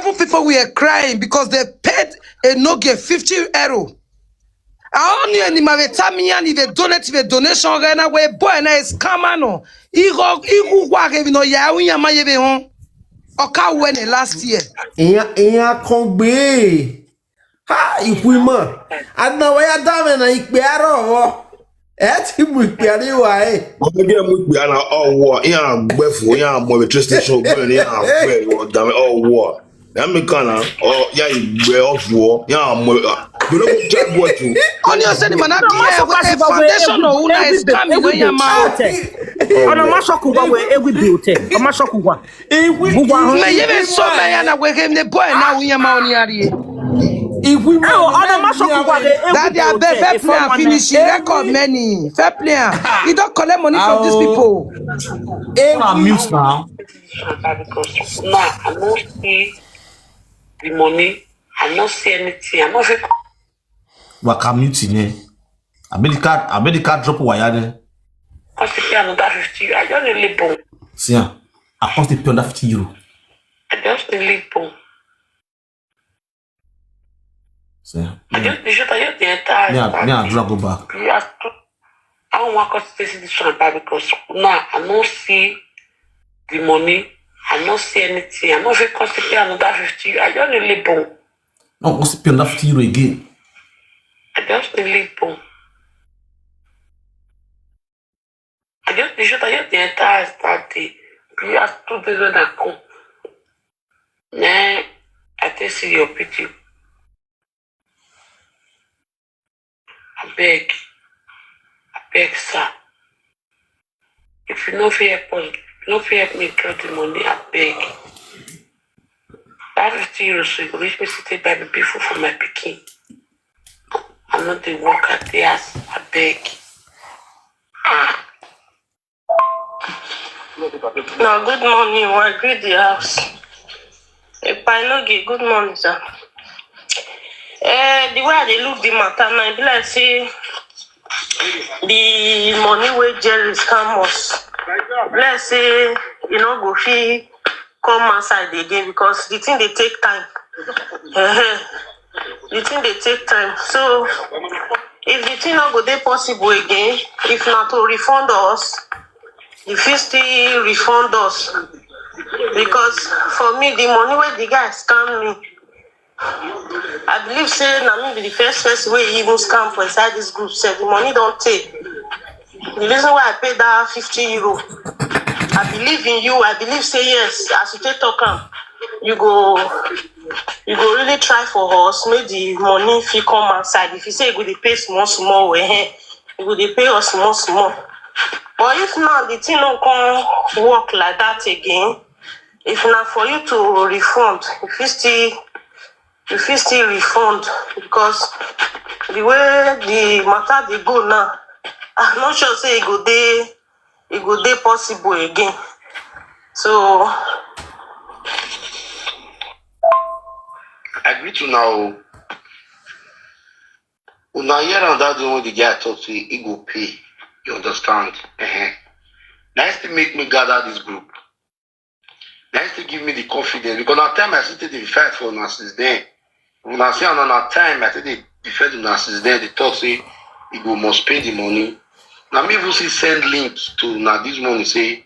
11 people were crying because they paid Enogie 50 euro. I only any mavetamian if they donate the donation right way boy na is camano. Igo wa give no ya unya ma yebe hon. Oka when last year. Iya kongbe. Ha ipuima. Adna wa ya dame na ikpe aro. Eti mu ikpe ari wa Ọmọdé mu ikpe ana ọwọ iya gbẹfọ iya mọ the train station gbẹ ni iya gbẹ wọ dame ọwọ. Ya mi kan na ya igbe ọfọ ya mọ Provoke Disguagua Enogie. Only you say the man a foundation or una is coming when your mouth. Ona mashoku gwa we ewi builte. O mashoku gwa. Me yebe so me ya na we him the boy na unya ma oni ari. Ona mashoku gwa we That they are fair player finishing record many. Fair player. You don't collect money from these people. I'm mute now. Because now I don't see the money. I don't see anything. I'm not. Waka mute ne. America drop wire ne. I see another 50. I just really bon. See, I cost the 50 euro. I just really bon. See, I just the entire. yeah, drag go back. I don't want to see this one because now I don't see the money. I don't see anything. I'm not very constantly another 50. I just really bon. No, what's the 50 euro again? I just really bon. I just the entire party. Puis à tout besoin d'un con. Mais I take see your pity. I beg, sir. If you no fear me get the money, I beg. That 50 euros so you go reach me to buy baby food for my pikin. I'm not the work at the ass, I beg. No, good morning. We agree the house. Enogie, good morning, sir. The way they look the matter now, it be like say the money where Jerry scam us. Let's say you know go fee come outside again because the thing they take time. The thing they take time. So if the thing not go dey possible again, if not to refund us. If you still refund us, because for me the money where the guy scam me, I believe say na me be the first person where he even scam for inside this group. Said the money don't take. The reason why I paid that 50 euro, I believe in you. I believe say yes. As you take talk you go really try for us. Make the money fee come outside. If you say you go dey pay small, you go dey pay us small. But if now the thing don't come work like that again, if not for you to refund, if you still refund because the way the matter they go now, I'm not sure say it go dey possible again. So I agree to now. Una hear on that when the guy talk to you, he go pay. You understand? Nice to make me gather this group. Nice to give me the confidence. Because at time I still the fight for una since then. When I say another time I still the fight una since then, they talk say he go must pay the money. Now me even see send link to now this money say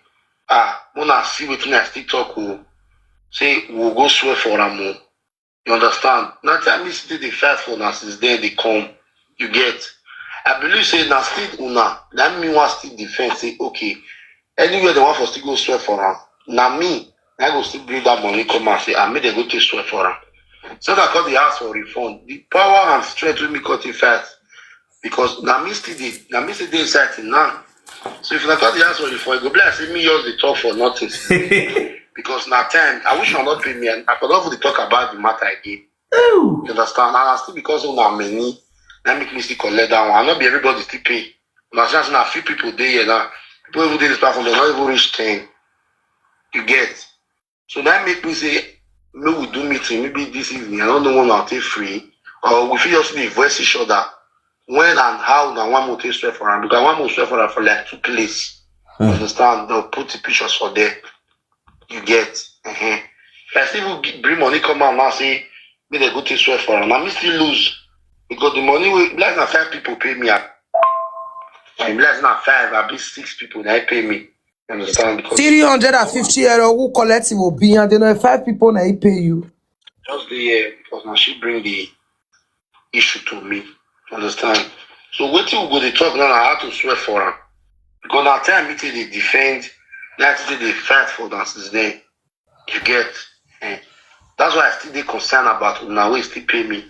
when I see what I still talk say we'll go swear for a more. You understand? Now time me still the fight for una since then they come. You get. I believe say na still una. That mean one still defend say okay. Anywhere they want for still go swear for her. Now me, I go still bring that money come and say I made them go to swear for her. So that cause they ask for refund. The power and strength will me cut it fast. Because now me still dey inside till now. So if I cause they ask for refund, it go be like say me use the talk for nothing. Because now time I wish you not pay me and I could not talk about the matter again. You understand? And still because of now many. That make me still collect that one. I not be everybody still pay. Now just now a few people there here now. People who do this platform, they not even reach 10. You get. So that make me say, maybe we do meeting, maybe this evening. I don't know when I'll take free. Or we feel just be voice each other. When and how now one more take swear for them. Because one more swear for them for like 2 places. You understand? They'll put the pictures for there. You get. I still bring money come out now say me they go to swear for am. I me still lose because the money we like na 5 people pay me. And like na 5, I be 6 people that pay me. You understand? Because 350 euro who collect will be and then 5 people na pay you. just the year because now she bring the issue to me. You understand? So what you go to talk now? I have to swear for her because now time me till they defend, that's till they fight for that since then. You get. That's why I still dey concerned about now we still pay me.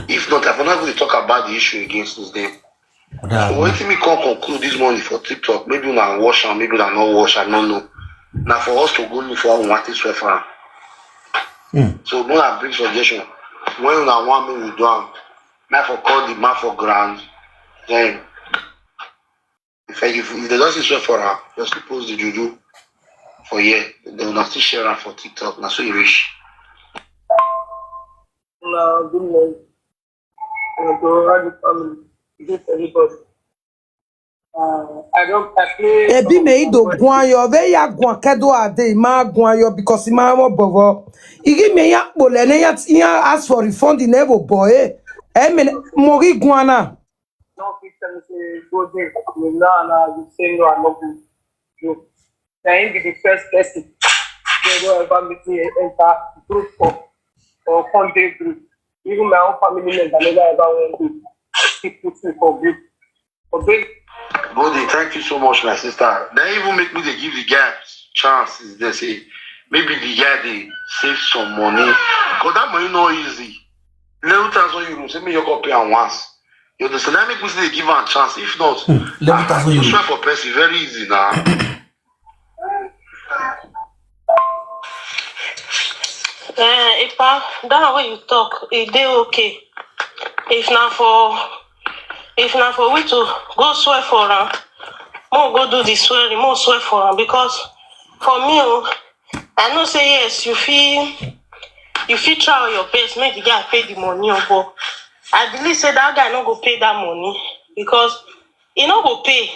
If not, I will not going to talk about the issue against since then. So wait till me come conclude this morning for TikTok. Maybe we not wash and maybe we not wash. I don't know. Now for us to go look for what is swear for. So when I bring suggestion, when you not want me we do am. Now for call the man for ground. Then if they don't see swear for her, just post the juju for year. They will not still share her for TikTok. Now so you wish. No, good morning. To all the family, this everybody. I play. Ebi me ido guanyo ve ya guan kedo ade ma guanyo because ma mo bovo. Igi me ya pole ne ya ask for refund in evo boy. Me mori guana. No, Christian say go there. You know, you say no, I'm not good. You. Now he be the first person. They don't ever meet me enter group or Sunday group. Even my own family members, I never ever went to keep putting for group. For big. Body, thank you so much, my sister. They even make me they give the guy chances. They say maybe the guy they save some money. Because that money not easy. 11,000 euros. Say me you go pay am once. You understand? That make me say they give am a chance. If not, 11,000 euros. Swear for person very easy now. That way you talk, it dey okay. If not for we to go swear for her, more go do the swearing, more swear for her because for me, I know say yes, you feel try your best, make the guy pay the money, but I believe say that guy not go pay that money because he not go pay.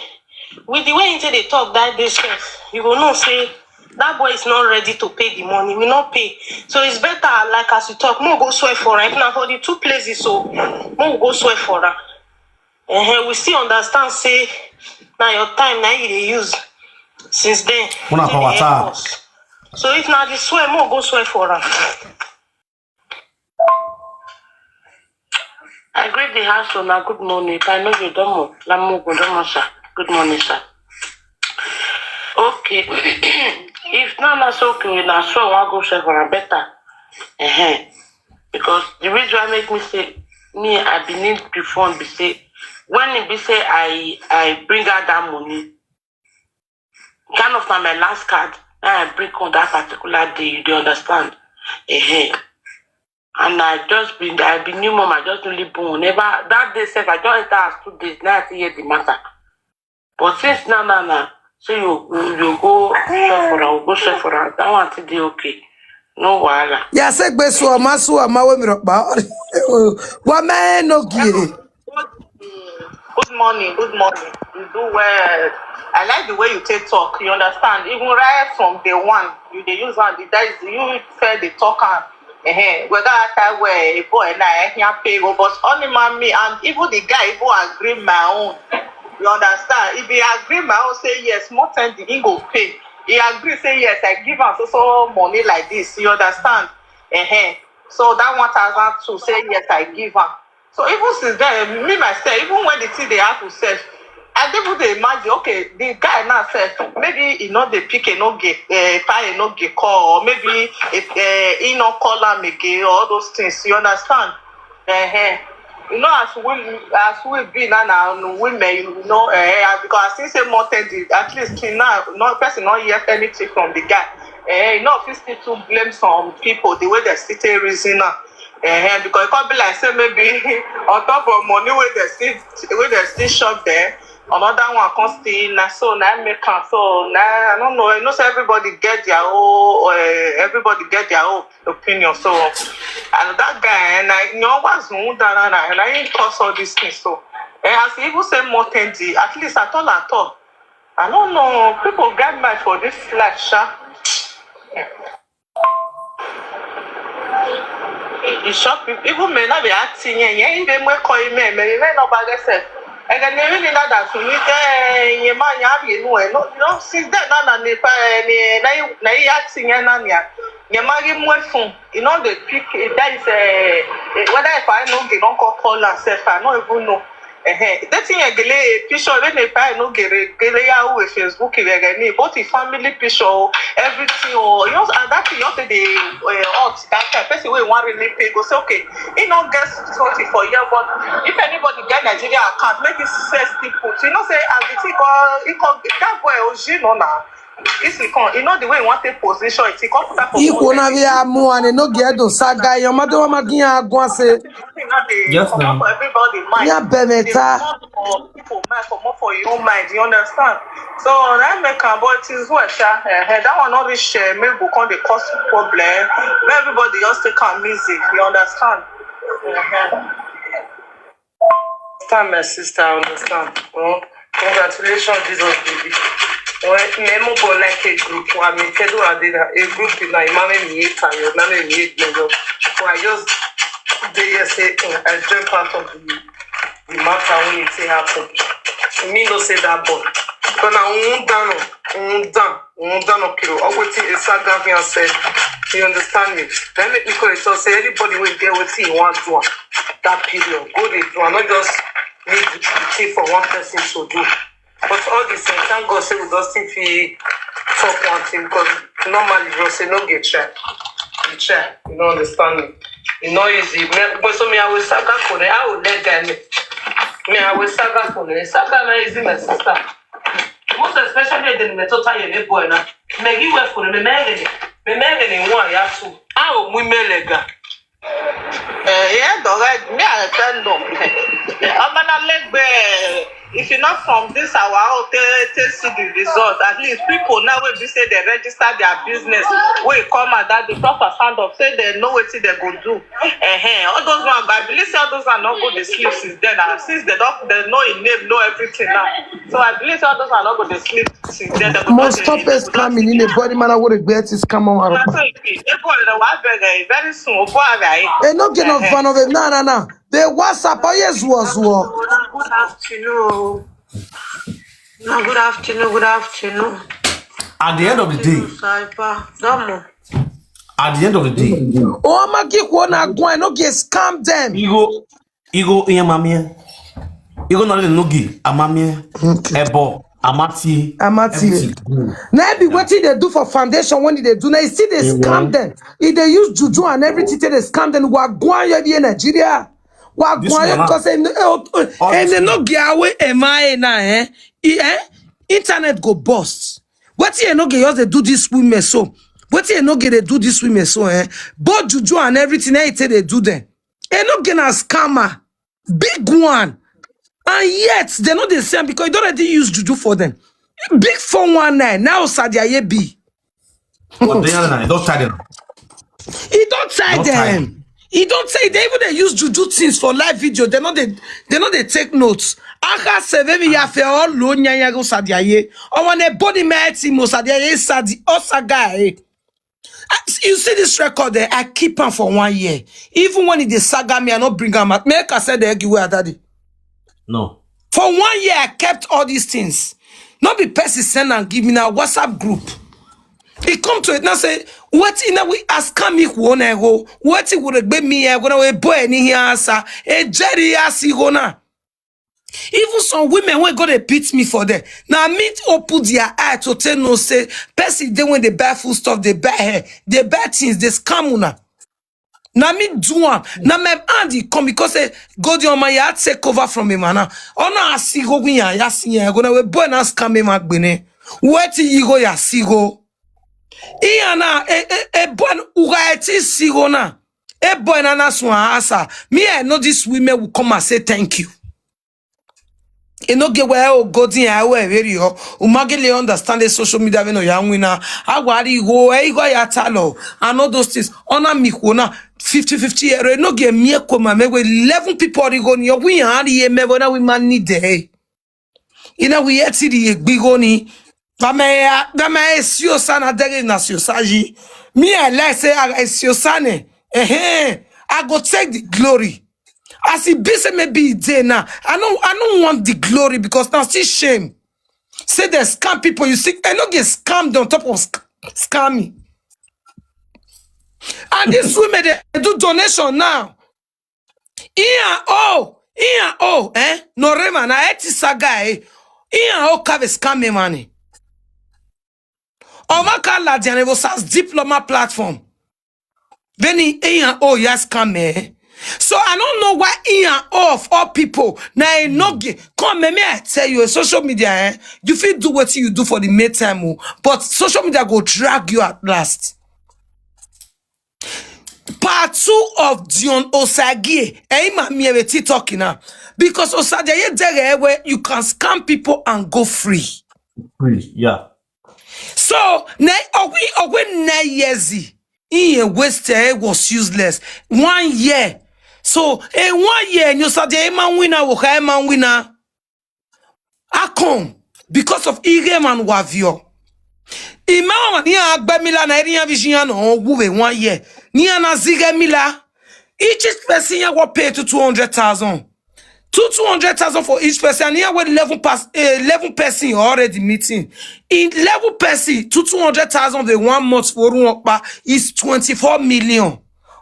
With the way into they talk that distance, you will know say that boy is not ready to pay the money. We not pay. So it's better, like as you talk, more go swear for her. If not for the 2 places, so more go swear for her. We still understand, say, now your time, now you dey use. Since then, so if not the swear, more go swear for her. I greet the house owner. Good morning. I know you don't know. Good morning, sir. Okay. If not, that's okay. We not sure I go swear for her better. Because the reason why make me say me I be need refund be say when it be say I bring out that money, kind of my last card, and I bring on that particular day. You do understand? And I be new mom. I just really born. Never that day self. I just enter as 2 days. Now I see hear the matter. But since now. So you go swear for her. That one today okay. No wahala. Ya se gbe so ma we mi ropa. Wa me no gie. Good morning. You do well. I like the way you take talk. You understand? Even right from day one, you they use one. That is you fair the talk and whether I wear a boy and I can't pay, but only me and even the guy even agree my own. You understand? If he agree my own, say yes, more time the he go pay. He agree, say yes, I give him so money like this. You understand? So that 1,002 say yes, I give him. So even since then, me myself, even when the thing they have to sell, I never they imagine, okay, the guy now said maybe he not the pick a no get pay a no get call, or maybe he not call him again, or all those things. You understand? You know, as we be now women, you know, because I still say more than at least now, no person not hear anything from the guy. You know, if you still blame some people the way they still reason now. Because it can't be like say maybe on top of money where they still shop there, another one can still so now make so now I don't know. You know, so everybody get their own opinion. So and that guy and I know what's and I ain't cause all these things. So as even say more tendy, at least at all. I don't know. People get mad for this flash. it shock people. Even men not be acting, even more coin men not by themselves. And then they really know that to me, your man, no, since then, na acting and your man more fun. You know, the pick that is whether if I know they don't call herself, I don't even know. That thing a picture when they buy no get out with Facebook both the family picture, everything or you know and that thing you say the that person we want really pay go say okay, it not get 40 for year, but if anybody get Nigeria account, make it 60 put. You know say as the thing that boy Oji no now. This is you know the way you want to position it. Iko na via muane no get do saga yo mado wa magia agwase. Yes, ma'am. For everybody mind. Ya bemeta. For people mind, for for your own mind. You understand? So that make a boy it is what that one not reach maybe go come the cause problem. Everybody just take a music. You understand? Understand, my sister. Understand? Congratulations, Jesus baby. Memo like a group. I mean, a group is like Mammy Mieta, your Mammy Mieta. So I just say I jump out of the matter when it happen. Me no say that boy. But now okay. Always a saga and say, you understand me? Then make me call it so say anybody will get what he wants to that period. Go they do. I'm not just need to see for one person to do. But all this, thank God, say we don't think we talk one thing because normally you say no get try. You try, you don't understand me. It's not easy. But so me I will saga for it. I will let them. Me I will saga for it. Saga na easy, my sister. Most especially the metoda you boy na. Me give way for me. Me me one ya two. Ah, we me lega. Yeah, dog. Me I tell no. I'm gonna leg if you're not from this our hotel, see the result. At least people now will be say they register their business. We come at that the proper stand up, say they know what they go do. All those ones, I believe all those are not going to sleep since then. Since they know in name, know everything now. So I believe all those are not going to sleep since then. Most stoppers coming in the body man. I would regret is come on. Very soon, no get no fun of it. No. The WhatsApp yes was war. Good afternoon. No, good afternoon. At the end of the day, Oh, my geek won't go and no get scam them. you go in your mammy. You go not in Nogi, a mammy, ebo, amati. Now be what they do for foundation when they do now. You see they scam them. If they use juju and everything, they scam them. What go on in Nigeria? What go on because and they no get away na internet go bust. What you no get yours they do this women so. What you no get they do this women so both juju and everything they do them. And no get a scammer, big one. And yet, they're not the same because you don't already use juju for them. Big 419, now Sadia B. Don't tie them. He don't tie them. He don't say they even they use juju things for live video. They're not they take notes. Aka sevemi ya fe all lo nyanya go Sadia ye. Or when a body mighty mo Sadia ye Sadi Osaga. You see this record there, I keep him for 1 year. Even when he saga me, I not bring him out. Make I say the egg where daddy. No. For 1 year, I kept all these things. Not be person send and give me now WhatsApp group. He come to it now say, what in a way ask me who go? What it would be me? I'm gonna boy any here answer. A Jerry asigona. Even some women when go they beat me for that. Now me open their eye to tell no say person they when they buy food stuff, they buy hair, they buy things, they scam una. Now me do am. Now my Andy come because say go the on my yard take over from him now. Oh no I see go ya gonna we boy na scam me magbene. What you go ya see go? Iana boy ugaeti see go na. Boy na swan asa. Me I know this women will come and say thank you. You know get where go din I where very ho. Umagele understand the social media we no young winner. Agwari go ya talo and all those things. Ona mi na 50 euro no get me koma me 11 people go ni we had ye me bona we man need dey. You know we yet see the big ni. Bama esio sana dere na sio saji. Me I like say esio sane. I go take the glory. As it be say maybe it's there now. I don't want the glory because now see shame. Say they scam people. You see, I don't get scammed on top of scamming. And these women they do donation now. No rema na eti saga kave scam money. Omaka la diane vo sas diploma platform. Veni yes scam So I don't know why of all people na enogie come me I tell you social media you feel do what you do for the meantime but social media go drag you at last. Part 2 of Dion Osagie talking now because Osagie where you can scam people and go free. Yeah. So na yezi waste was useless 1 year. So 1 year you Osagie man winner Akon because of Igeman Wavio. Imam ni agba mila na eri vision no wuwe 1 year. Ni ana ziga mila. Each person ya will pay to 200,000. 200,000 for each person. Here with 11 person already meeting. In 11 person to 200,000 the 1 month for one is 24 million.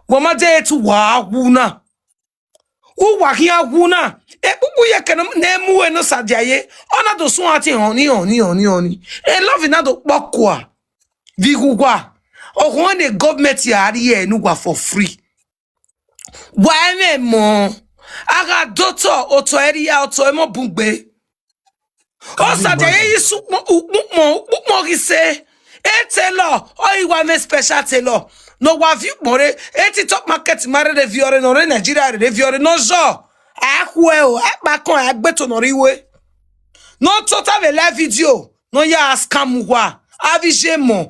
Wama de to wa wuna. Uwa hiya wuna. Ubu ya kenom nemu eno sadiaye. Ona do sun ati oni. Love na do bakwa. Vigugwa. When the government ya here nugwa for free. Why mo? Aga doctor oto area oto emo bungbe. O sadiaye yisu mo gise. Telo. O iwa me special telo. No wa view more. Eti top market mare de viore no re Nigeria de viore no zo. Akwe akbakon agbeto no riwe. No total ve live video. No ya scam wa. Avijemo.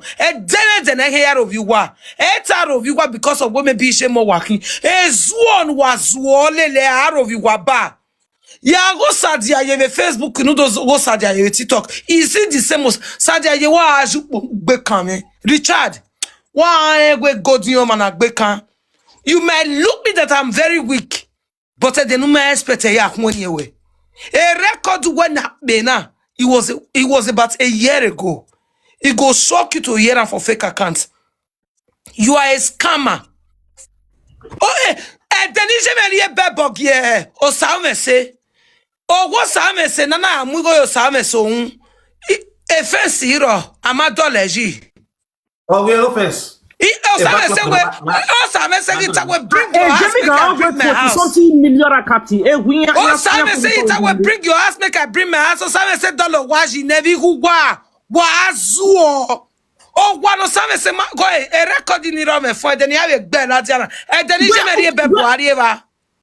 Dene here of you wa. Eta of you wa because of women be shemo working. Zuon was lele are of you wa ba. Ya go sadia ye Facebook no do go sadia ye TikTok. Is it the same sadia ye wa aju be kan Richard. Why we go to your man agbekan? You might look me that I'm very weak, but the no man expect a way. A record when bena it was about a year ago. It go shock you to hear and for fake accounts. You are a scammer. Oh then you me bebog ye o same say. Oh what same say nana amugo yo same so e fancy hero amadoleji. Oh, we offense. Bring your ass, make I bring my ass. So Sam said, "Dollar waji never who wazuo." Oh, one of Sam said, "Go a record in the room for the near bell at Jana." And then he's a very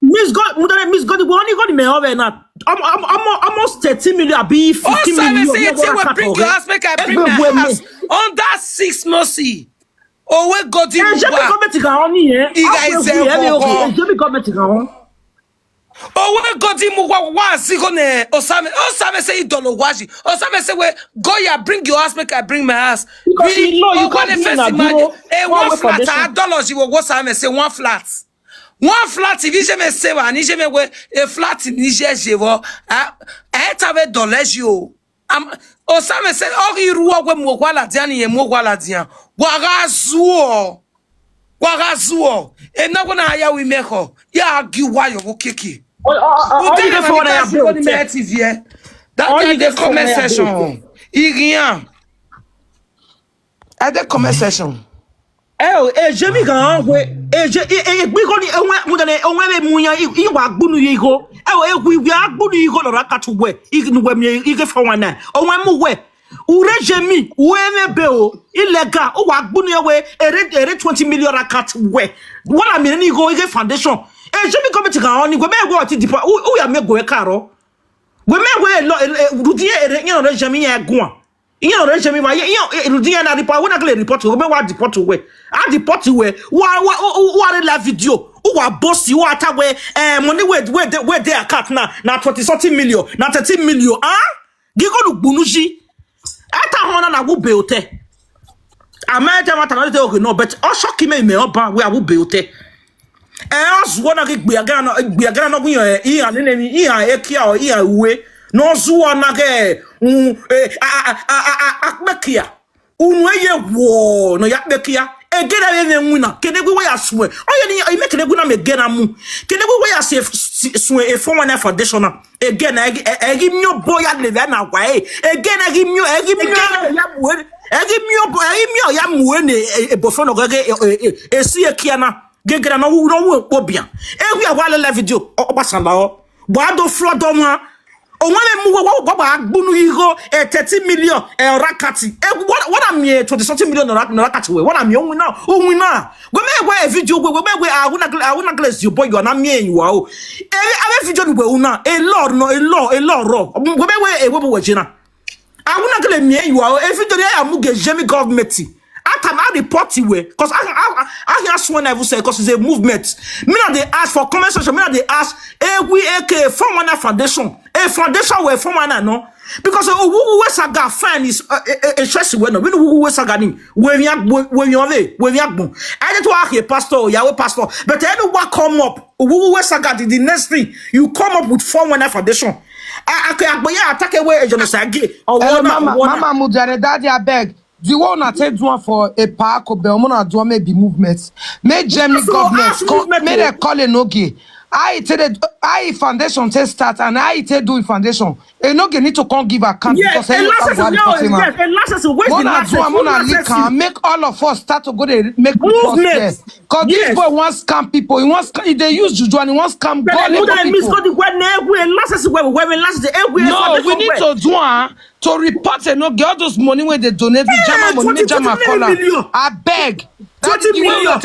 Miss God, Miss God, we only got me over now. Almost 30 million, be 50 million. Oh, bring your ass, make I bring my ass on that 6 months. Oh, we got him. Oh, we got him. Osame say idolo waji. Osame say we go ya bring your ass, make I bring my ass. Really, you got the first imagine. One flat $100 you will go Osame say 1 flat. 1 flat if je me say wa ni je me we a flat in Niger je wo $1 yo. Osame say o iruwa we mo kwala dian ye mo kwala dian. Wagazuo. E na go na ya we meko. Ya giwa yo go kiki. That the comment section. Irian. At the comment section. Je mi gan we gbe ko ni mu dane onwe muyan iwa gbunu yigo we agbunu yigo lo rakatu we ignu we mi ige for one na onwe mu we ure jemi we mebe o illegal o wa gbunu we ere 20 million rakat we wala mi ni go ige foundation je mi committee gan ni we me go ti dipo o ya me go e karo we me we rudie ere yin ore jemi yan egun yin ore jemi wa yin rudie na report we na le report we me wa deport we a deport we wa la video wa boss wa ta we money we dey account na 20 million na 30 million gigo lu gbunuji ata hona na wo beote amete mata na dey okay no but o shock me oba we awu beote Zuo na gbiaga no gun iya nene iya ekia o iya uwe no zuo na ge akbekia unu eye wo no yakbekia egera we nwuna kedegwe we aswe oye ni make kedegwe na megena mu kedegwe we ase swe e form one foundation na again egi myo boya leve na kwa again egi myo ya muwe ya muwe ne ebofo no gege esi ekia na gegera no wo obia ewi awale video obasanda ho boado flodo ma onwere mu wo baba agbunu igo 30 million rakati what am 20 something million rakati we what am onwi na we me video we awuna glass you boy you na me you o ave video we una a lord ro we we jina awuna glass me you o video dey amuge jemi government I report you because I hear someone ever say because it's a movement. Me not they ask for comment section. Me not they ask iye-eki form one foundation. A foundation where form one no because who saga fan is a stress we no. We know who saga ni. We I just want a pastor Yahweh pastor. But anyone come up who saga the next thing you come up with form one foundation. I attack away a genocide. Mama Mujare daddy I beg. The one that take one for a park or Belmona do maybe movements. Make Germany government may they call Enogie. I foundation test start and I do foundation. Enogie need to come give account because make all of us start to go to make movements. Because this boy wants scam people. He wants they use juju and he wants scam people. No, we need to do to report Enogie all those money when they donate the German money, German color. I beg. 20 million.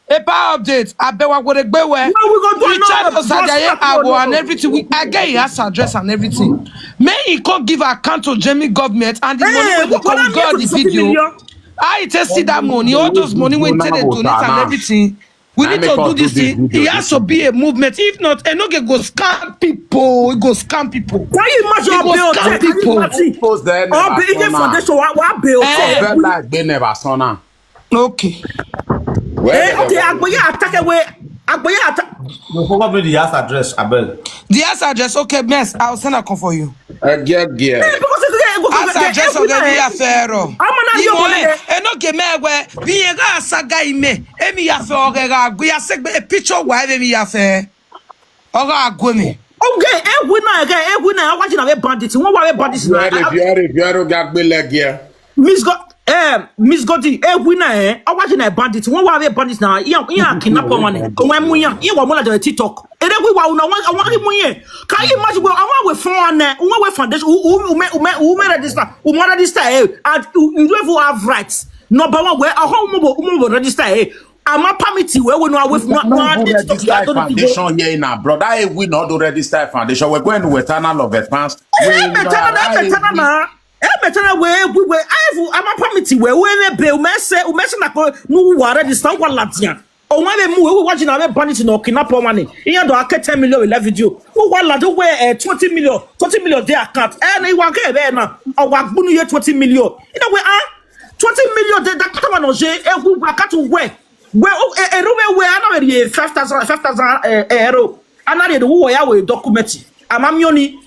A power update. I bet what would we chat and everything. I get his address and everything. May he can't give account to German government and the money when they got the video. I just see that money, all those money when they donate and everything. We need to do this thing. It has to be a movement. If not, Enogie go scam people. It go scam people. Why you imagine go scam people? Okay. Okay, Agboya attack away. Agboya attack. No, probably the house address, Abel. The house address, okay, mess. I'll send a call for you. Gear. House address of the affair. Enogie me where be a saga me. Emi affair. We are segment a picture why me affair. Oga Gwemi. Okay, I want you to have bandits. What were bandits? Miss Gotti, winner, I watching a bandit. One were bandits now. Yeah, kidnap money. When we are on TikTok. And then we were on one. Can you imagine? I want with one foundation who made register, and you don't have rights. Number one, where a home register, I'm a permitted where we know with foundation here now, brother. We not do register foundation. We're going to eternal of advance. I'm a permitted where we bill mess na no register one latia. Oh, when they move, watching our bandits no kidnap money. Here do I 10 million in video. Who want to wear 20 million their account. And they want to get now. Or what 20 million. You know where 20 million that come on and who got to wear. Well, a room where I know 5,000 euro. And I did who I will document. I'm Yoni.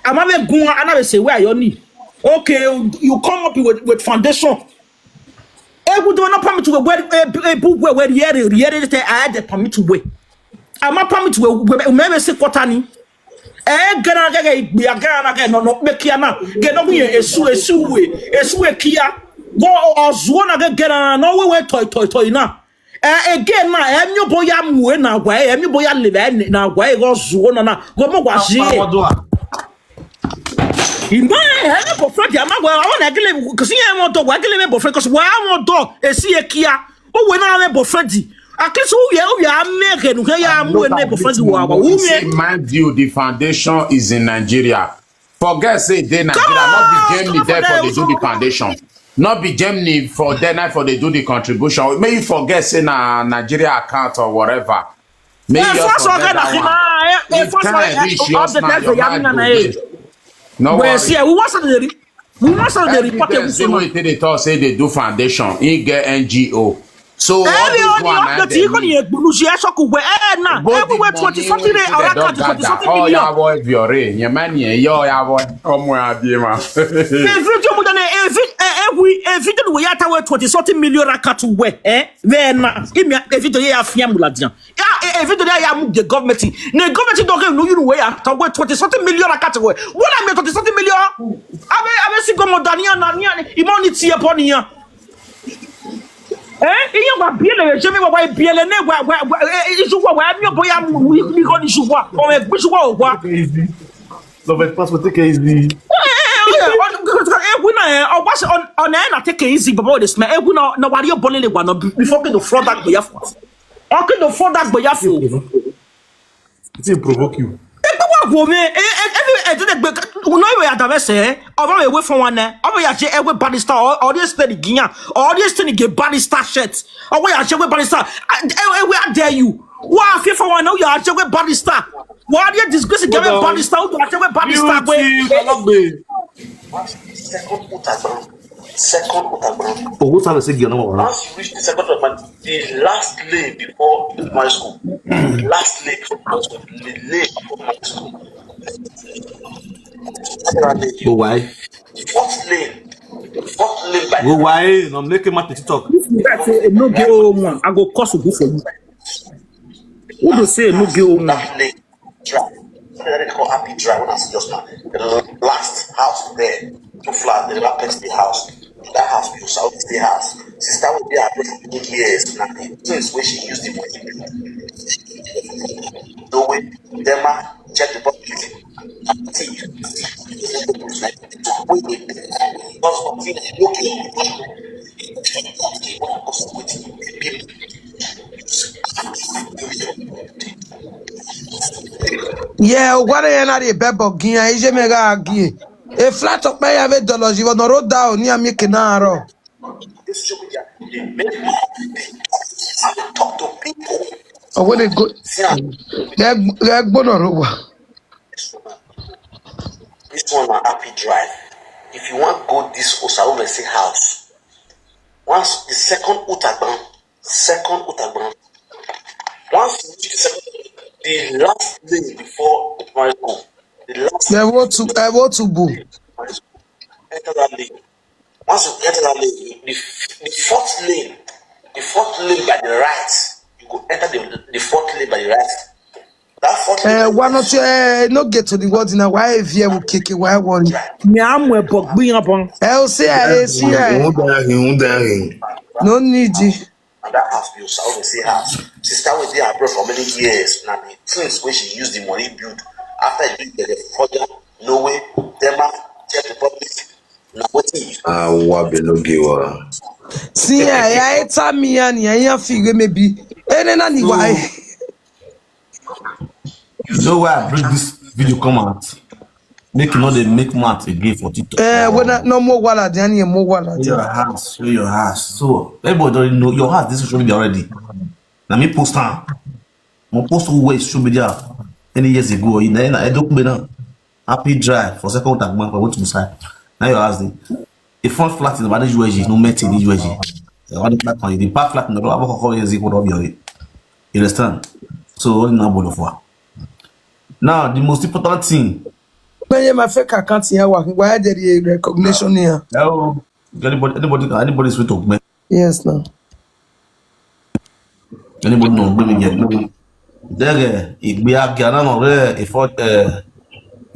I'm a gun and I say where you need. Okay, you come up with foundation. We do not permit to where the I had the permit to wait. I'm a permit to maybe say Kotani. Gana no make yana. Get on here a sue kia. Go or Zwana get no way toy now. Again, now I'm your boy. I'm winning way. I'm your boy. I live now. Why was Zwana? Go was I want to give because I want to work a boyfriend because why I want dog a see a kia. Oh, when I'm a boyfriend. I guess we are American. Mind you, the foundation is in Nigeria. Forget say they Nigeria, not be Germany there for they do the foundation. Not be Germany for their night for they do the contribution. May you forget say na Nigeria account or whatever. May you forget that one. It can't reach yours now. No worries. We want some of the report. They talk say they do foundation. He get NGO. So all Every those only one of the they Tico, you na go everywhere the 20 something money to the dog something gada. 20 Oh, million. ya boy, Fiore, your man, yo, ya boy, come where I be, man. Every time every time we are 20 something million rakatu we then every day ya fiamula dia. Yeah, every day ya move the government. The government don't know you way after 20 something million rakatu we. What I mean 20 something million? Ave si gomo dania na imoni tie upon here. Iye wa biele je mi wa biele ne wa isu wa mi obo ya mi ko ni su wa o me gbe su wa o wa. So let's pass with take it easy. On na take it easy before this man. Na wari obole le gwa no before ke do fraud that boya for. Okay, do fraud that boya for. It provoke you. Go me no we adave say over away from one over ya je ewe barrister or this thing ginya or this thing get barrister shirt or we ya je we barrister we dare you wa fe for one now ya je we barrister what you disgrace get we barrister to je we barrister we Second Utagban. Oh, what's that say again? Once you reach the second Utagban, the last lane before my school, last lane before my school, the lane before my school. Go why? Fourth lane by Go why? I'm making my TikTok. no go one I go cost go for you. Who do say no go one? that lane drive. They call Happy Drive when I see just now. The last house there, 2 flats, they never paint the house. That house people South the house. Sister will be at for 8 years now. Since where she used the money. No way, Dema check the public. Yeah, what are you not a bebo gia? Is mega agi. A flat of my have dollars. You will not roll down near me canaro. This social media, they make me talk to people. Oh, when it go, like Bonoruba. This one are Happy Drive. If you want to go this Osarume say house, once the second Utagban, once you reach the second, the last lane before the primary school, the last I want to boo. enter that lane. Once you enter that lane, the fourth lane by the right, you go enter the fourth lane by the right. That fourth lane. Why not not get to the words in a why if you will kick it? Why won't Me am we bring up on. I'll say I see no need it. And that house bills, I always say house. Sister was there abroad for many years. Now the things where she used the money build after it the further no way, Dema, check the public. Now what is See, I tell me and I figure maybe any why. You know why I bring this video come out? Make you know they make math again for TikTok. When no more wallet, any more wallet. Show your house. So everybody already know your house. This social media already. Now me post on. My post away social media 10 years ago. In the edokpayi Happy Drive for second Utagban for what to decide. Now your house the front flat in the USG, no metal in the USG. The back flat in the road. You understand? So only now both of. Now the most important thing. When my fake account here working, why there is recognition here? No, anybody's with me. Yes, no. Anybody know me yet? There, it be a Ghana or a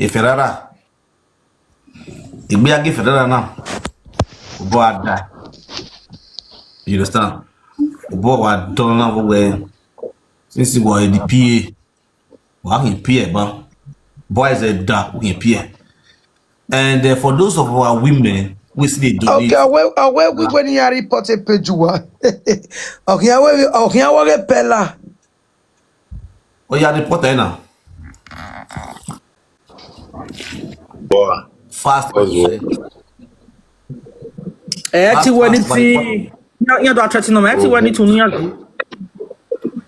Ferrara. It be a gift Ferrara now. Boy, die. You understand? Boy, I don't know where. Since you were the PA, working PA, but. Boys are dark in peer. And for those of our women, we see they donate. Okay, where we when you report a page one. Okay, where pella. Oh, you are reporter now. Fast. When it's you don't threaten them. When it's on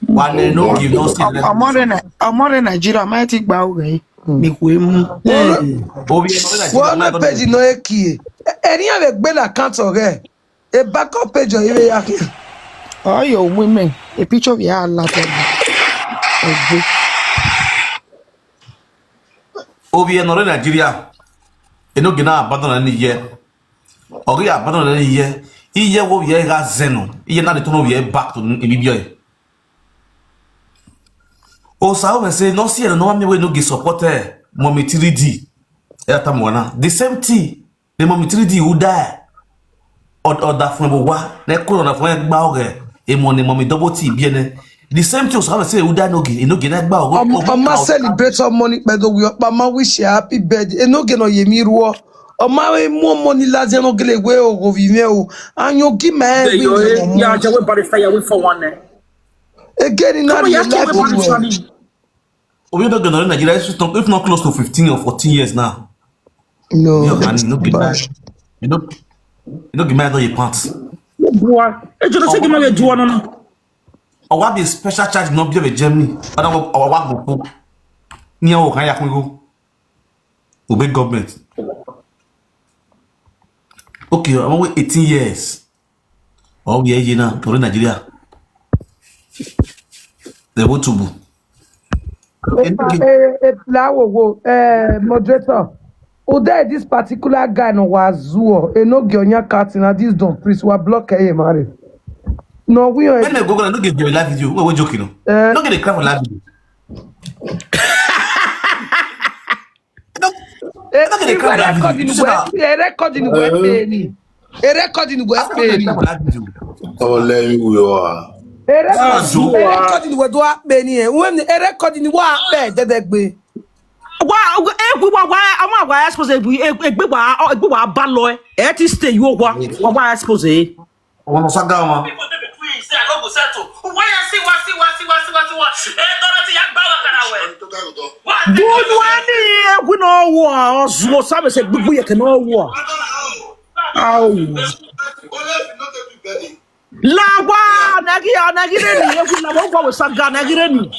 One they no give no still. I'm more in Nigeria. Might take bow. One page no eki. Any avec bel account or a backup page or Oh, your women. A picture of your latte. Obi no Nigeria. Enogie na abandon any year. Ori abandon any year. Iye wo ye ga zeno. Iye na de turn we back to Libya. O sa o say no see no me we no get support mommy 3D. The same thing. The mommy 3D who die. Or that from wa na ko na from gba oge e mo ni mommy double T bien. The same thing so say who die no get na gba ogo. Oma celebrate your money pedo we mama wish you happy birthday. Enogie no ye mi ruo. Oma we mo money la ze no gele we o go vime o. Anyo gi me we ya je we body fire we for one. again in that life. Obi no gonna Nigeria if not close to 15 or 14 years now. No. You know give me your pants. Boy, e just say give me do one no. Or what be special charge no be with Germany. But our work go. Ni o kan ya kun go. Obey government. Okay, I'm wait 18 years. Oh yeah, you know, to Nigeria. They want to go. Moderator. Ude this particular guy no was zuo. Enogie onya cat na this don't priest wa block him marry. No, we are. When they go no give you live video. We joking no. No get the crap for live video. No get the crap live video. Recording we pay. Recording we pay. Oh, let you are. Recording we do pay ni. When recording we pay dedegbe. Why I suppose egbewa ba lo e ti stay you why I suppose Ono saga ma. Say I no go settle. Why you see what? Dorothy Agbawa kana we. good one we no war so sabe say gbugbu ye ke no war. Lawa nagire ni e na wo we saga nagire ni.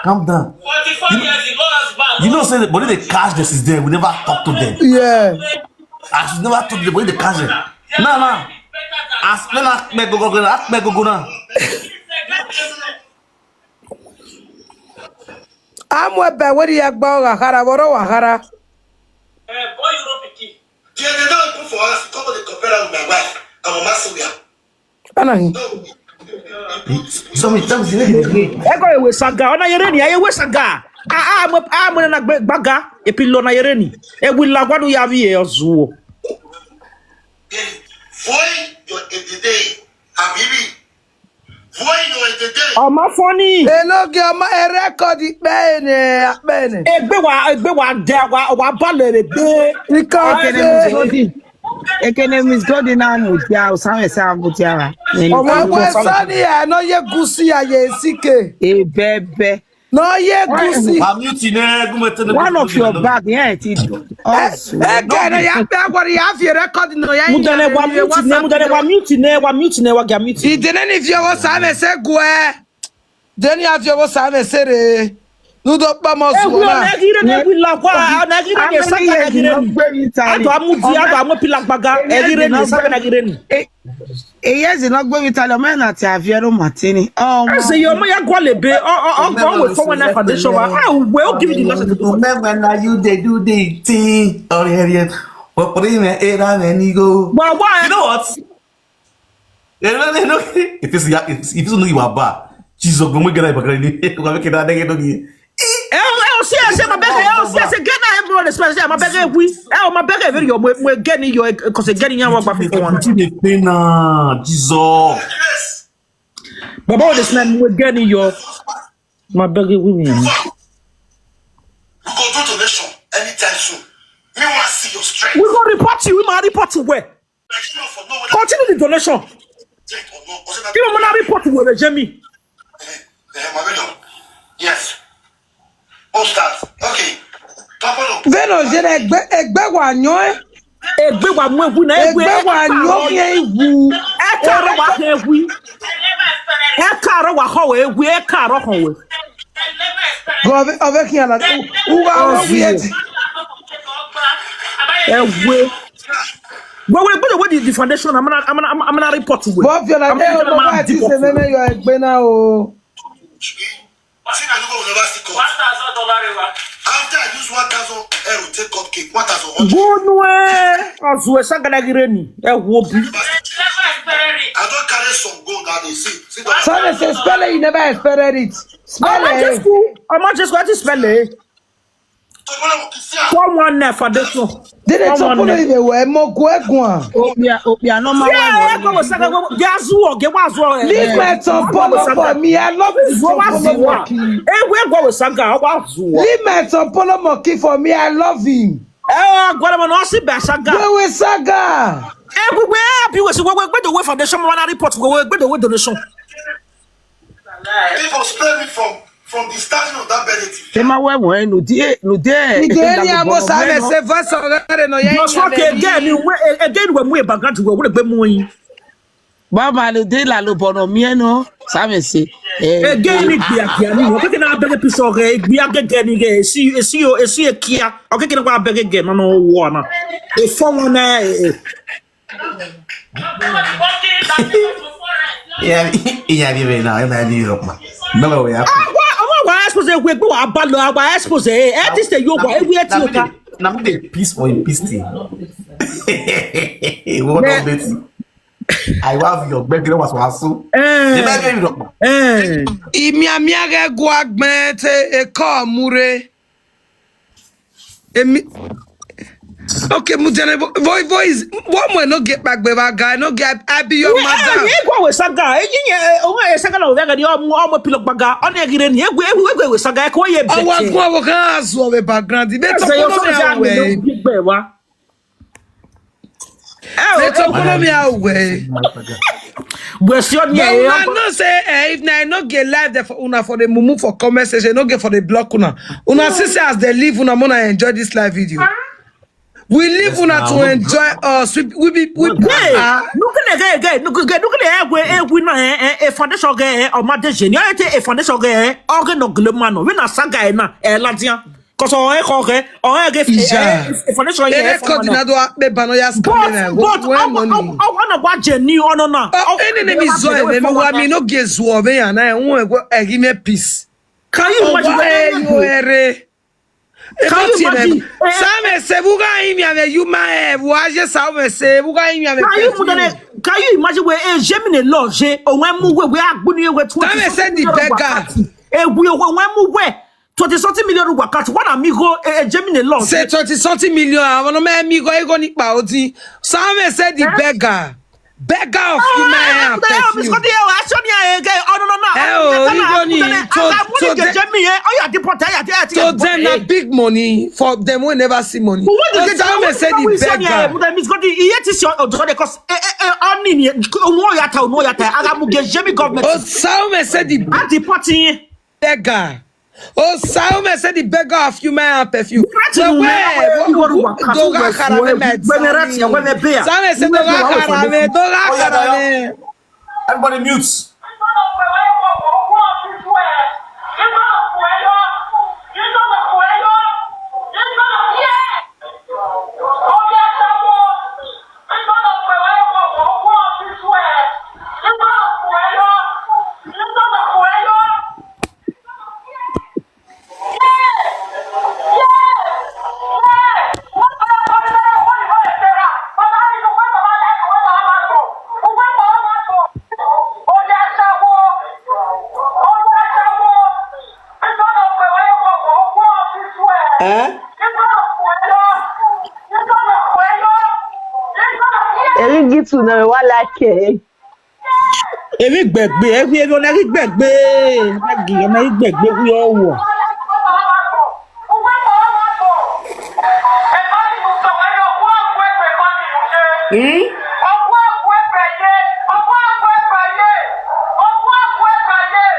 Calm down. 44 years ago as bad. You know say but the cash this is there. We never talk to them. Yeah. I should never talk to them. But the cash. Nah. Ask me go na. Amwe be wori agba o hara woro wa hara. Boy Europe key. They don't go for us. Come to compare with my wife. I'm a master. Anahi. So me tell me Ego we saga ona yere ni aye we saga. Mo na gbaga e pi lo na yere ni. E wi lagwadu ya bi e ozuo. Voy your day. Habibi. Voy your day. Oma funny. Enogie oma record bene. Egbe wa de wa ba le be. Because Ekene Miss God na mutia o sanwe sa mutia. Oma wesani e no ye gusi ya ye sike. E bebe. No ye gusi. One of your bag here it is. Again ya be agwori ya fi record no ya. Mudane wa mute wa ga mute. Idene ni fi owo sa me se gwe. Deni ya fi owo sa me sere. Nu do pa mo E su wi na. nagire ne wi lagwa nagire ne saga nagire ni. Ado amudi ado amopi lagbaga nagire ni saga nagire ni. Yes, not going with Italian at Aviero Martini. Oh, I say your maya gwalebe go with someone that foundation. I will give you the lesson. Remember now you they do the thing or area. But put in era and you go. Well, why? You know what? If it's no you are bad. Jesus go make it up again. Go make it that again. I say my beg say get na everyone especially my beg we. My beg very we get in your cause getting yan work for one. Jesus. Baba this man we get in your my beg we me. We go do donation anytime soon. Me want to see your strength. We go report you. We might report you where. Continue the donation. You want to report you where, Jamie? Yes. All start. Okay. Veno je egbe wa nyo Egbe wa mu ewu na egbe wa nyo ye iwu. E karo wa ewu. E karo wa ho ewu e karo ho we. Go avec qui ala. Ou wa o fiet. Ewu. Well, what the foundation? I'm gonna report to you. But you're like, hey, no, why this is me? You are bena o. After I use 1,000 euro, take cupcake. 1,000. Bonwe, azue sagadagireni. Wobi. I don't carry some gold that they see. Some say spell it, you never expected it. Spell it. I'm just going to spell it. Someone for this one. Did it open it away? More Gueguan. Opia, no more. Yeah, I was saying, Gazu, get was wrong. Leave my tompolo for me. I love this tompolo monkey. Hey, where go with Sanga? Leave my tompolo monkey for me. I love him. Oh, what am I not seeing? Saga. Where with Saga? Everywhere, people say, we're going to wait for the show. One report, we're going to wait donation. People spare me from the starting of that benefit. Tema wewe no die. Ni amo sa me se voice orare no yen. Because again when we back to we be mu yin. Baba no de la lo bono mi no. Sa me se. Again ni bia ni. O ke na beg episode bia again ni ge esi ekia. O ke na beg again no wo na. E fon na Yeah, even now, I'm not up. No, we are. Why suppose we go abalo? Why suppose this the yoga we at yoga. Now the peace for in peace thing. What of this? I have your background was also. The background. Imiamiage guagmente e ko mure. Okay, Mujane, voice. What we no get back, guy? No get. I be your mother. Yeah, go with Saga. Oh, Saga, no, they're going to pillow baga. On again, here we go with Saga. Go ye. I was going to ask you the background. The better away. Where's your name? I no say if I no get live there for una for the mumu for comment section, no get for the block una. Una sister as they live una mona enjoy this live video. We live una to enjoy us. We look at again. Look at we no a foundation ge o ma de genial a foundation ge organ no glemano. We na saga na latia. Cause o ge a foundation ge coordinador be bano ya scam. But I wanna watch a new on na. Enemy zo me wa no ge zo be ya na won e give me peace. Can you imagine? Can you imagine? Some say buga imi ame yuma waje some say buga imi ame. Can you imagine where Gemini lodge o wen mu we agbunu we 20. Some say the beggar. We wen mu we 20-something million wakat. One amigo Gemini lodge. Say 20-something million. Awon me amigo e go ni pa odi. Some say the beggar. Beggar of human hair. So them na big money for them we never see money. Some say the beggar. Some say the beggar. Oh, Saume said the beggar of human and perfume. So where? Doga karame med. Saume said doga karame. Everybody mutes. Tu ne wa like. Emi gbegbe, ewi on eri gbegbe. Agi on eri gbegbe wi owo.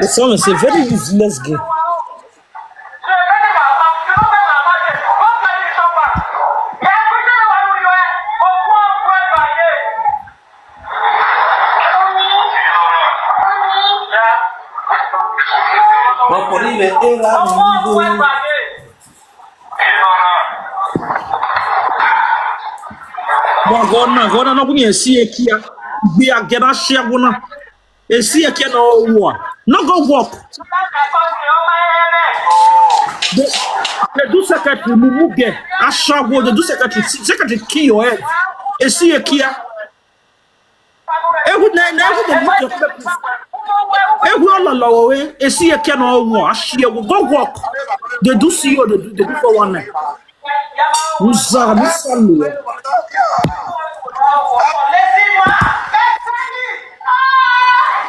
The song is a very useless game. Gona no kunye esi-eki ya. Be a get a share one. Esi-eki no war. No go walk. They do secretary move get. A sharp word. They do secretary key your head. Esi-eki ya. Ewu na the book of people. Ewu all along way. Esi-eki no war. A share will go walk. They do see you. They do for one night. Uza misalu.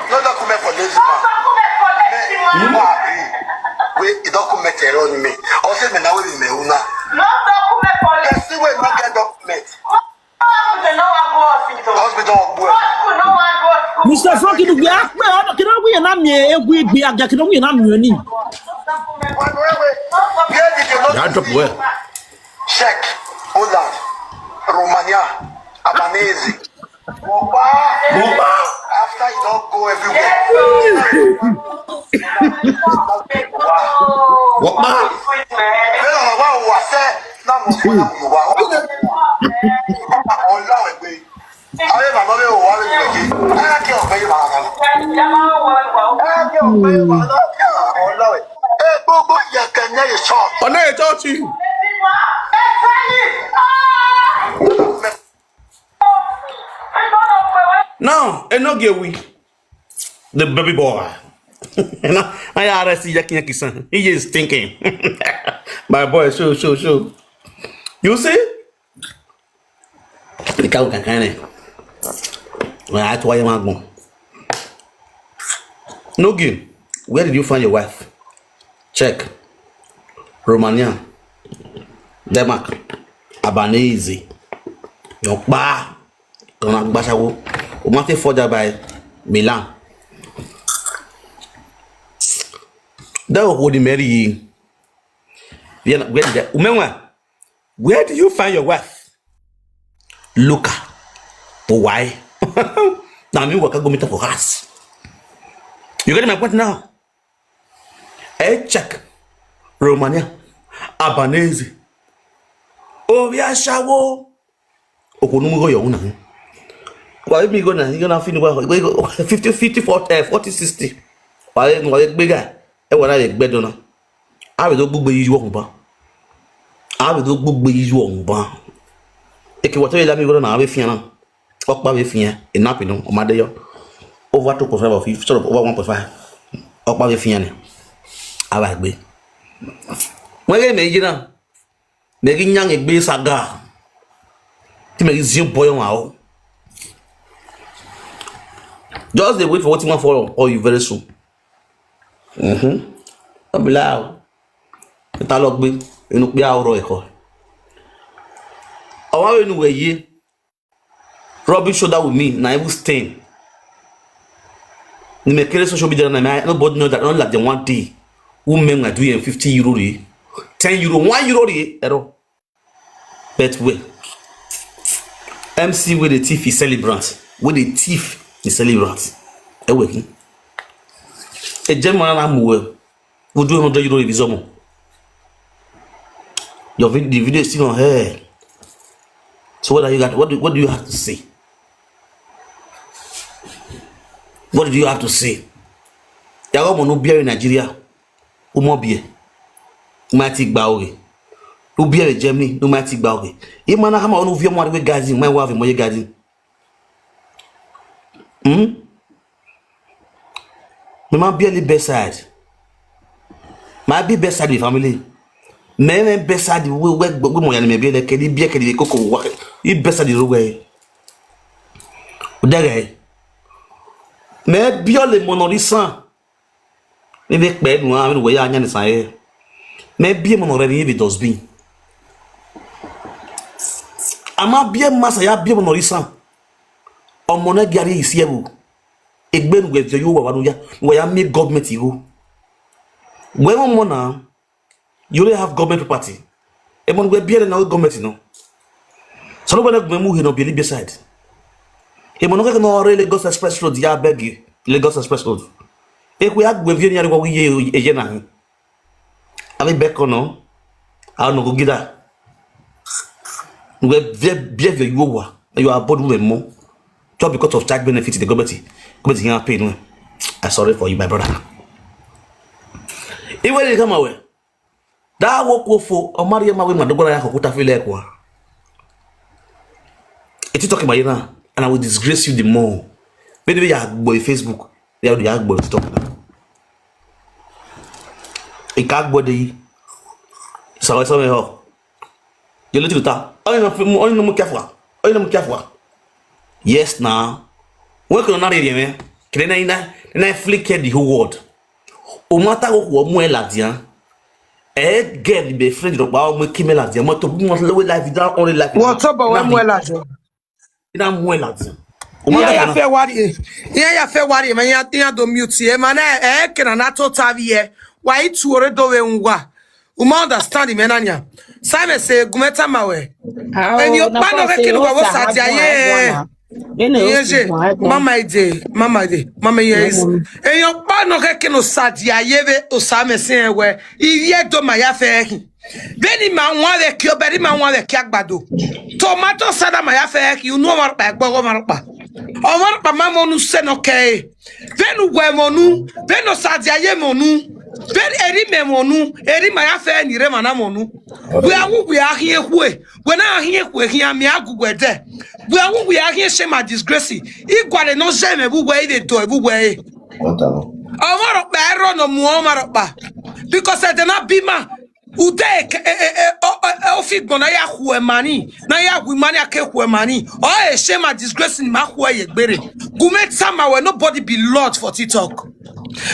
No document for lazy man. You agree? Wait, the document on me. Also, me now we me una. No document for lazy. Yes, we not get document. Hospital boy. Mr. Frankie, we are can we na me we be aga can we na me ni. That drop where? Check. Holland. Romania. Albanese. Moba. After you don't go everywhere. What man? Oh, no, it's all you. Now, Enogie we the baby boy. And I arrest iye-eki son. He is thinking. My boy, show. You see? The cow can well, I told you, Enogie, where did you find your wife? Check. Romania, Denmark, Albanese, Edokpayi. Don't bashawo. We must further by Milan. That was the Mary. Umenwan, where do you find your wife? Luca. Why? Now me work go meet for us. You get my point now? Hey, check. Romania, Albanese. Oh, yeah, shawo. Okunumu go your own. Why me gonna you gonna finish 50 40 60. Why bigger? E wona ye gbedo na. A be do gbugbe yi wo ba. A be do gbugbe yi wo ba. E ke woto ye la mi go na be fian na. Okpa be fian e na pe no o ma de yo. Over 2.5 of 50 sort of over 1.5. Okpa be fian ni. A ba gbe. Mo ge me ji na. Me gi nyang e gbe saga. Ti me gi zin boy on a. Just wait for what you want for you very soon. Don't be loud. It's a lot big. You know, be out of it. I want to know where you Robin showed that with me. Now I will stain. You make a social media. Nobody knows that. Not like the one day. Women are doing €50, €10, €1. But wait. MC with the thief is celebrant. With the thief. The celebrant. Working. A German would do €100 if it's almost. The video is still on her. So what are you got? What do you have to say? What do you have to say? Yago no beer in Nigeria. Umo beer. Umatic Bauri. No beer in Germany. No matic Bauri. Imana Hama on view more with gazing. My wife in my gazing. My barely best side. My be best side with family. My best side we work but we mo maybe like the beer can the cocoa work. It best side the way. Udare. My biole monorisan. Me make bed no am we anya ni san e. My bie monorere be does be. Ama bie masa ya bie monorisan. Omona gari isiebu. Egben with the you where make government you. When mona you don't have government property. Emon we beer na government no. So nobody go move no be beside. Emon no Lagos Express Road ya beg Lagos Express Road. E we have we via ni we ye eje na. Abi back no. I no go gida. We beer you wa. You are bored with more. Just because of child benefits, the government here pay no. I'm sorry for you, my brother. Even when you come away, that work for Maria Mawi Madogora Hokuta Filekwa. It's talking about you now, and I will disgrace you the more. Maybe you have boy Facebook, you have the Agbo to talk now. A can't body. So I saw me how. You little ta. Oh, you know, careful. Oh, you know, careful. Yes, now. What can I read, man? Can I flicker the whole world? O matter what more ladian. Get be friend of our Kimela, the motto low life down only like What's up about more ladian? Ina more ladian. Yeah, fair worry. Yeah, fair worry. Man, ya do mute. Man, can na to tavie. Why to redo we ngwa? Understand me nanya. Simon say gumeta mawe. And you pa no rekin wa sadia ye. Mama yes. And you pa no rekin sadia ye ve osame sen we. Iye do ma ya fe. Beni ma wan ve kyo, beni ma wan ve kiagbado. Tomato sada ma ya fe. You know what pa gbo ma pa. Omar pa mamonu senoke. Venu we monu, venu sadia ye monu. Very eri me monu, eri ma ya fe ni re mana monu. We are here we. When I hear we here me agugwe de. We are here shame my disgrace. Igwale no shame we dey do everywhere. Omar pa ero no mu omar pa. Because I did not be ma. Ude ofigbo na ya huwe mani na ya wi mani ake huwe mani oh shame my disgrace in ma huwe yegbere gume tama where nobody be lord for TikTok.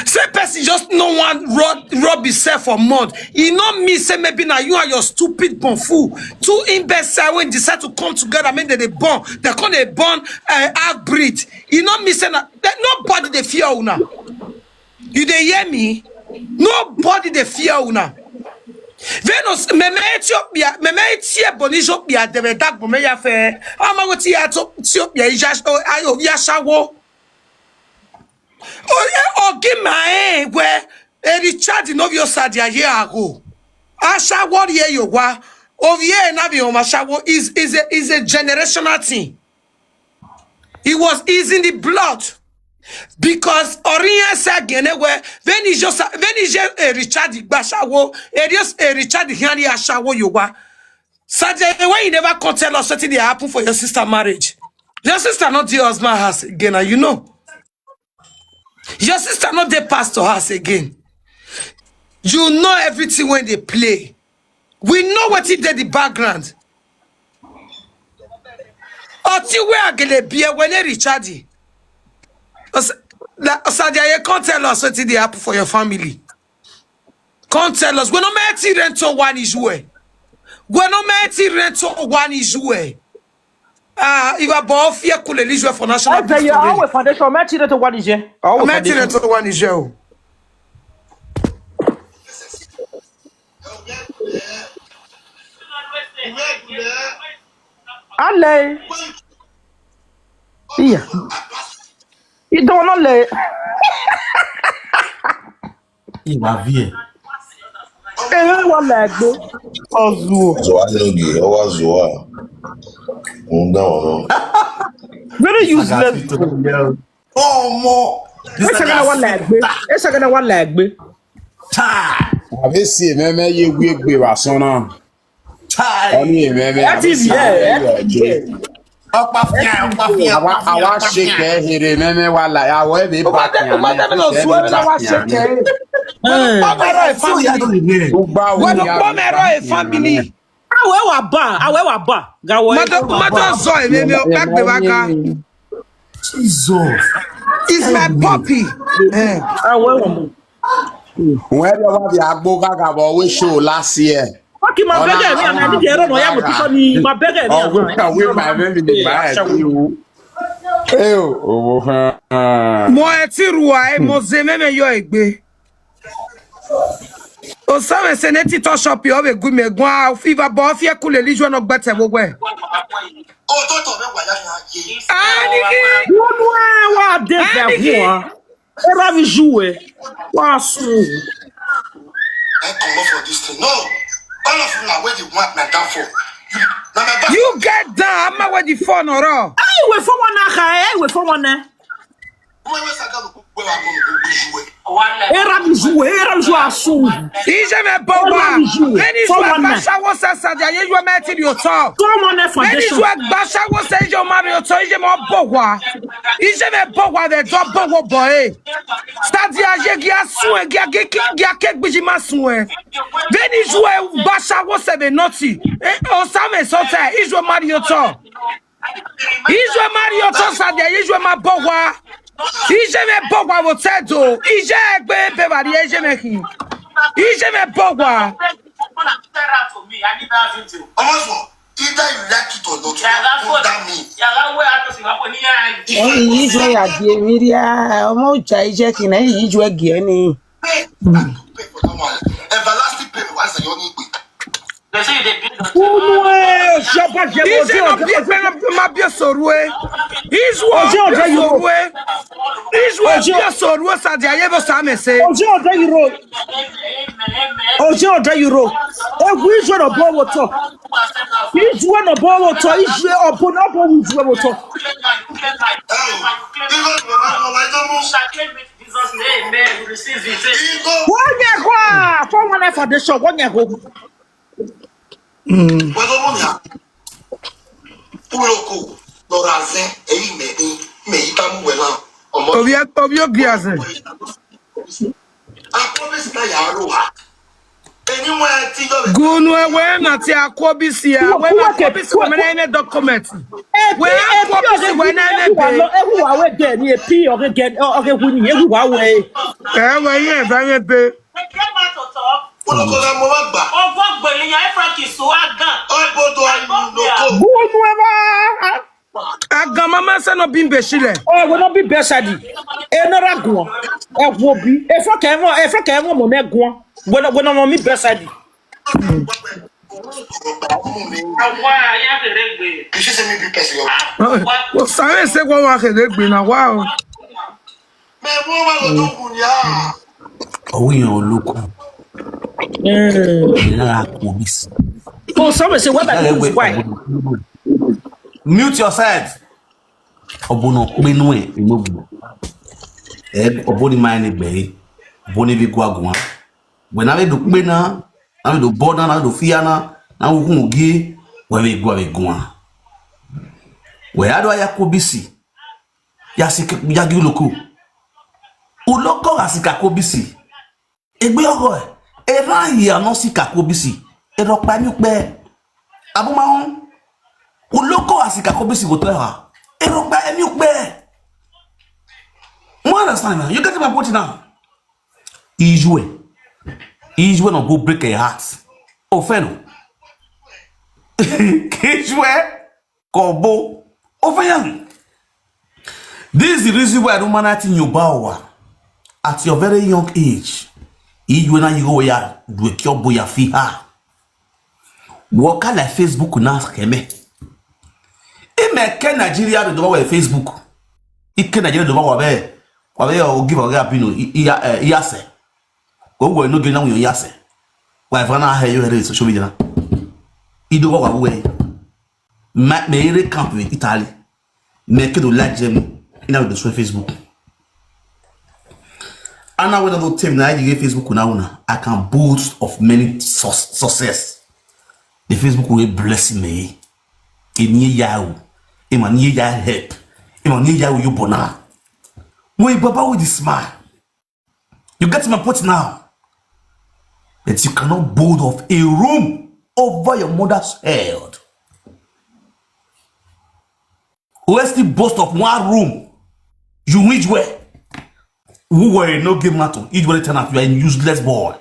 Say person just no one rob himself for month. He not me say maybe now you and your stupid bonfu two imbecile when decide to come together. I mean they born they call they born half breed. He not me say that nobody they fear una. You they hear me? Nobody they fear una. Venus meme Ethiopia meme etie bonijopia de dag bo me ya fe amagoti Ethiopia ayo ya shawo o give my where Richard no vio sadia ye ago ashawo ye yowa ovie na bi o mashawo is a generational thing. It was in the blood. Because Orient said where when is Richard Bashawo, Erius Richard Henry Ashawo Yowa. Saturday when you never can tell us something that happened for your sister marriage. Your sister not the husband house again, and you know. Your sister not the pastor house again. You know everything when they play. We know what he did the background. Until we are gonna be when Richard. Sadia, you can't tell us what they happen for your family. Can't tell us. We're not meant to rent one issue. We're not meant to rent one issue. If a boy fear could issue for national. Our foundation meant to rent one issue. Our meant to rent one issue. Allez. Yeah. You don't know le. Il va vie. Everyone like go. Zoa Enogie, Zoa. No. Very useless. Oh more. It's gonna one leg be. It's gonna one leg be. Ave si meme ye gbe wa so na. Oni meme. That is yeah. Awa shake here meme wala awa be back yan. Family. Awe wa ba. Gawo. Mother soy meme back the back. Jesus. It's my puppy. Awe wa. Where you have the agbo gaga but we show last year. Okay, my beggar me and I did no ya mo piso ni my beggar me. Oh, we my baby the buy you. Mo eti ruwa mo ze meme yo egbe. O sabe se neti to shop yo be gu me gwa fever bo fie kule lijo no gbete gbogwe. Oh, toto me wa ya ye. Ani Wa de fe ho. Era vi jouer. Wa so. I come for this thing. No. All of you are where you want my down for. You get down. I'm with the phone or all. Hey, we for one na we for one na. Era mi jouer asu. Ije me bowa. Many jouer basha wo se sadia ye jouer meti di oto. Many jouer basha wo se je ma bi oto ije mo bowa. Ije me bowa de do bowo boy. Stadia je gi asu e gi akegbeji masu e. Many jouer basha wo se be noti. O sa me so te ije ma di oto. Ije ma di oto sadia ye jouer ma bowa. Ije me bowa wo tedo. Ije egbe be bari ije me ki. Ije me bowa. Either you like it or not, you damn me. Ije ya die miria omo cha ije kina ije gie ni. Pay for that one. Everlasting payment. Why say you need it? They say they build. Ije no bi ma bi sorue. Ije wo sorue. Ije wo bi sorue sa dia ye bo sa me se. Oje oda euro. Egwu ije no bo woto. Ije no bo woto, ije obo no bo ije woto. Wonye kwa, for one for the show, wonye go. Uloko, Lorazen, me itamu wela. Obio biazen. Akobesi na yaroha. Gunu we na ti akobisi ya. We akobisi we na ine document. We akobisi we na ine be. Ewu wa we de ni epi again huni ewu wa we. We ye ba ye be. Olokola mo wa gba. Ogbo gbele yan Africa so agan. Obodo ayu loko. Gunu we ba. Aga mama se no bimbe shile. Oh, we no be besadi. Enora gun. Ewo bi. E fa ka mo me gun. We no me besadi. Awa ya regbe. You should say me be person. Wo sare se gwo wa regbe na wa o. Me mo ma lo to gun ya. Owi yan oloko. Ila akobisi. Oh, someone say what about this why? Mute yourself. Obono penu e imobu. Oboni mine gbe. Oboni vi gwagwa. We na we do pe na we do border na do fiana na wo hu ogie we gwa. We ado yakobisi. Yasike yagi uloko. Uloko asika kobisi. Egbe ogo e. Era yi anosika kobisi. Edokpayi pe. Abumahun. Uloko asika kobisi go tell her. Edokpayi pe. You understand, man? You get my point now. Ijwe no go break a heart. Ofeno. Ijwe kobo. Ofeno. This is the reason why I don't manage in your bower. At your very young age, Ijwe na you go ya do a cure boy fi ha. Work like Facebook na skeme. Ime ke Nigeria do wa Facebook. Ike Nigeria do wa be. Wa be o give oga pino iyase. Go no get na we yase. Wa fa na ha you here social media. Ido wa we. Me ere camp in Italy. Me ke do like them ina do Facebook. And now when I do team na you get Facebook una I can boast of many success. The Facebook will bless me. Eni yawo. E ma ni ya help. E ma ni yawo you bona. When Baba with the smile. You get my point now. That you cannot boast of a room over your mother's head. Let's still boast of one room. You which way? Who were no game matter? Each way turn out you are a useless boy.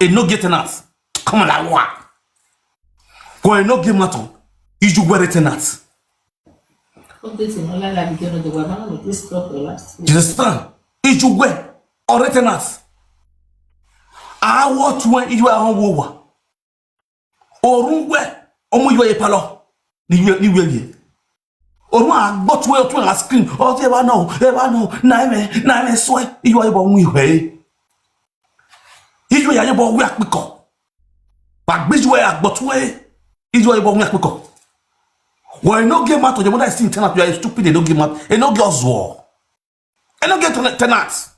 A no getting out. Come on, like what? Go no game matter. Each way turn out. Just stand. Each way or return out. I want to when you are on war. Or room where omo you are palo. Ni we. Or one got where to a screen. Oh, ever no. Na me swear you are born we way. You are born we are quick. But which way I got way. Is what you want Aproko. When no game out, your mother is still turn up, you are stupid, no game out, and no girls war. And no get tenants.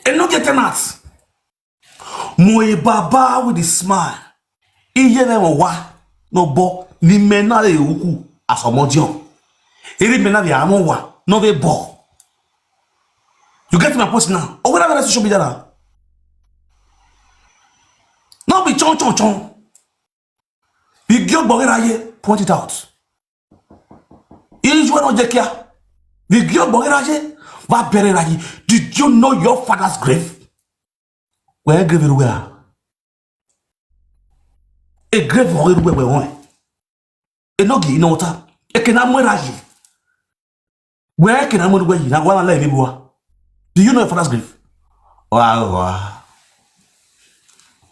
And no get tenants. Moe baba with the smile. Iye never wa no bo ni mena le uku asomodio. Eri mena the amowa no be bo. You get my post now. Or whatever social media now. Now be chon chon chon. Be girl bogeraye point it out. Ijwa no jekia. The girl bogeraye va bereraye. Did you know your father's grave? Where grave where? A grave where we want. Enogie in water. E can amweraye. Where can amweraye? Na wana le bibuwa. Do you know your father's grave? Wow.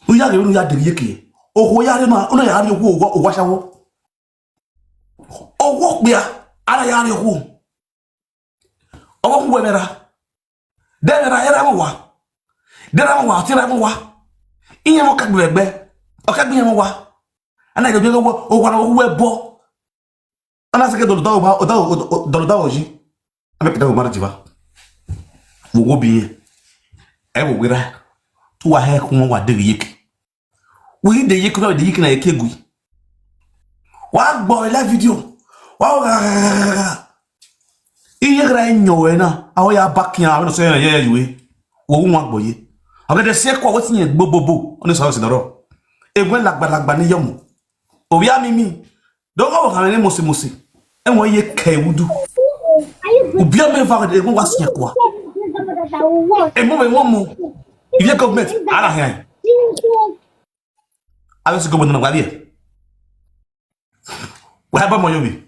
Uya gebe uya iye-eki. Owo ya re ma, ona ya re owo washawo. Owo bia, ara ya re owo. Owo ku wemera. Demera era mo wa. Dera mo wa, tira mo wa. Iye mo kagbe egbe. Okagbe mo wa. Ana gbe go o wa wo ebo. Ana se ke do do oji. Ame pita mo mara jiva. Wo bi e wo wira to wa he ko wa de iye-eki. We de iye-eki no de iye-eki na ekegui. Wa gbo live video. Wa iye gra enyo na awo ya bakia no so ye we wo nwa gboye. Abe de se ko wo tin gbobobo oni so se doro. Egwe lagbalagba ni yomo. Obi amimi. Do go kan ni mosi. E won iye-eki wudu. Obi am va de go wa se kwa. Et moi, il vient comme mettre à la rien. Avec ce que vous n'avez pas dit. Vous n'avez pas mon yobi.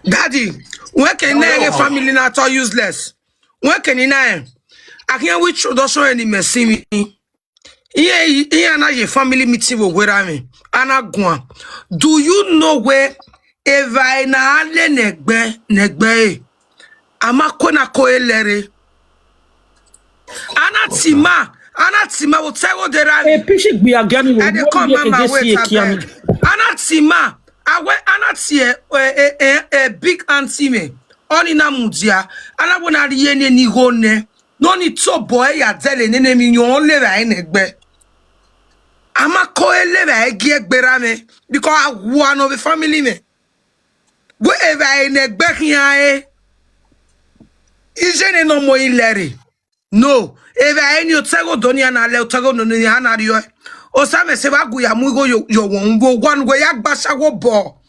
Daddy, when can you family not all useless? When can you know? I can't wait to show any mercy me. Here na your family meeting with me. Anagua. Do you know where Eva na ale negbe amakona ko elere anatima will tell what there are pishi gbe agani wo they come mama wait anatima awe anatie a big auntie me oni na mudia anabona riye ni hone no ni to boy ya tele nene mi yon le ra negbe amako elere egi egbera me because one of the family me wherever in a Akobeghian, isn't no more Larry. No, if I any Otago Doniana, Otago Noniana, or some Sevaguya Mugo, your one way Agbashago ball.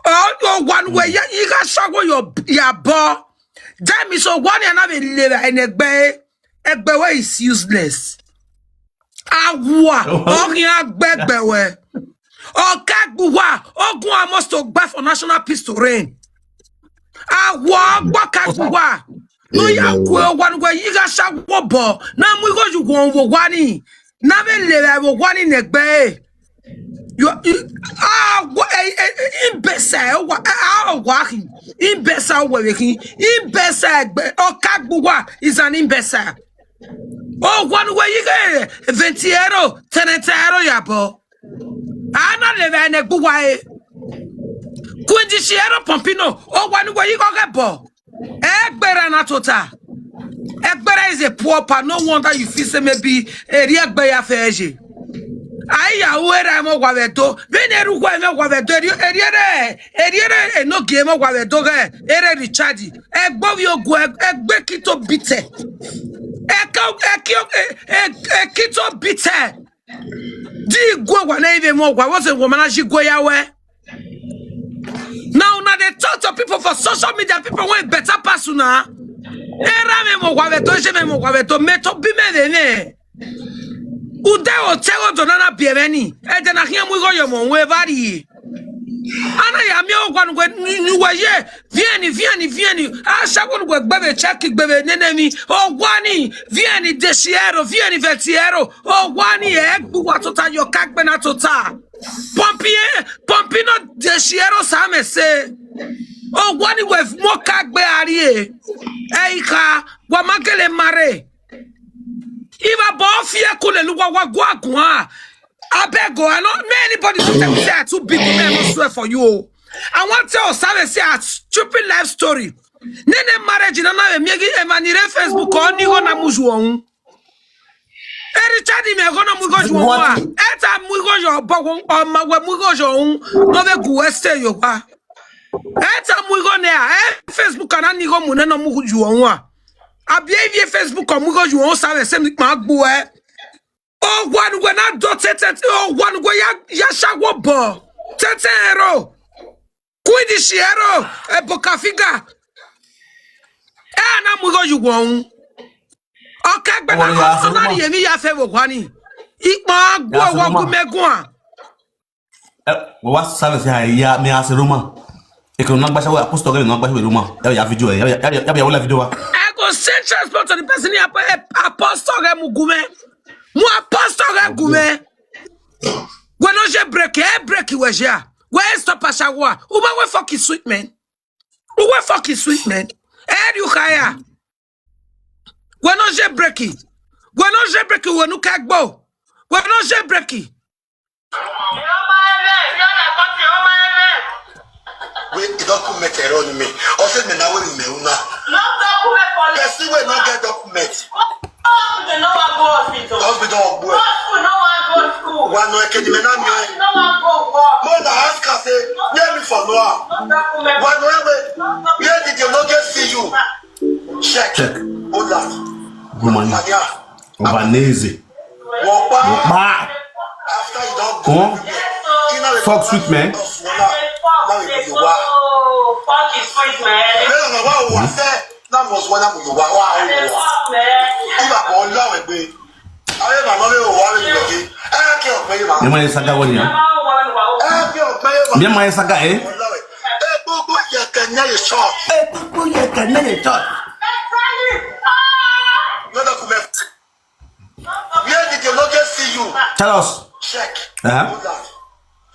Oh, one way you got shago your ball. Damn me so one and I live in a bay is useless. Agua, oh, yeah, begbewe. Oh, Kagua, oh, Gua must talk back for national peace to reign. Kagua. No, you one way you got shot wobble. Now we go to go over one. Now we live one in the bay. You imbecile, walking, imbecile, working, imbecile, oh, Kagua is an imbecile. Oh, one way you get Ventiero, Tenetero, Yabo. Ana live in a buwae. Quindi Sierra Pompino, oh, one way you go get ball. Egbera natota. Egbera is a poor pa, no wonder you feel say maybe a real bay affair. Aya, where I'm a wavedo, Veneru wavedo, Eriere, no game of wavedo, Ere Richardi, Egbo yo go, Egbekito bite. Ekito bite. Di go wana even more. Why was a woman as you go yawe? Now they talk to people for social media. People want better persona. Era memo waveto, je memo waveto. Meto bimene. Ude o telo donana bienveni. E de na hia mu go yo mo we vari. Ana ya mi o gwan gwe ni waye. Vieni. A shago gwe gbebe check gbebe nenemi. O gwani, vieni desiero, vieni vetiero. O gwani egbu watota yo kagbe na tota. Pompino desiero same se. O gwani we mo kagbe arie. Eika, wa makele mare. If a ball fear could look what guagua. I beg go. I don't anybody to tell me say I too big woman. I must swear for you. I want to tell Sam say a stupid life story. Nene marriage na na me gi emanire Facebook on ni go na muju on. Richard me go na mu go ju on. Eta mu go jo bo on ma we mu go jo on. No be go esther yo kwa. Eta mu go na Facebook na ni go mu na no mu ju on wa. Abia vie Facebook on mu go ju on Sam say ma gbo e. Oh, one when I do tete. Oh, one go ya shago bo. Tete hero. Cuide hero. E boca figa. Na mu go you won. Okay, but na yemi ya fe wo kwani. Ipa gbo wa gu megun a. What service ya me as Roma. E ko na gba shawo apostle ga na gba shawo Roma. Ya video ya wala video wa. I go send transport to the person apostle ga mu gume. Mu apostle ga gume. When je break we ja. Where stop a shawa? Uba we fucking sweet man. Uba fucking sweet man. You kaya. When je break it. When je break it when you kagbo. When je break it. Wait, document on me. Also, me now we me una. No document for you. Yes, we not get document. No one go hospital. Hospital go. No one go school. One no can me na me. No one go work. More na ask us say, where me for no. No document. One no we. Where did you not get see you? Check. Hold that. Romania. Obanese. Ba. After you don't go. Fuck sweet man. Now you are. Fuck is sweet man. No, what say? That was one of you. Wow. You are all love me. I am another one again. I can't pay my. You might saga one ya. I can't pay my. You might saga eh. Ebagua you can never shot. Ebagua you can never shot. No document. Where did you not get see you? Tell us. Check.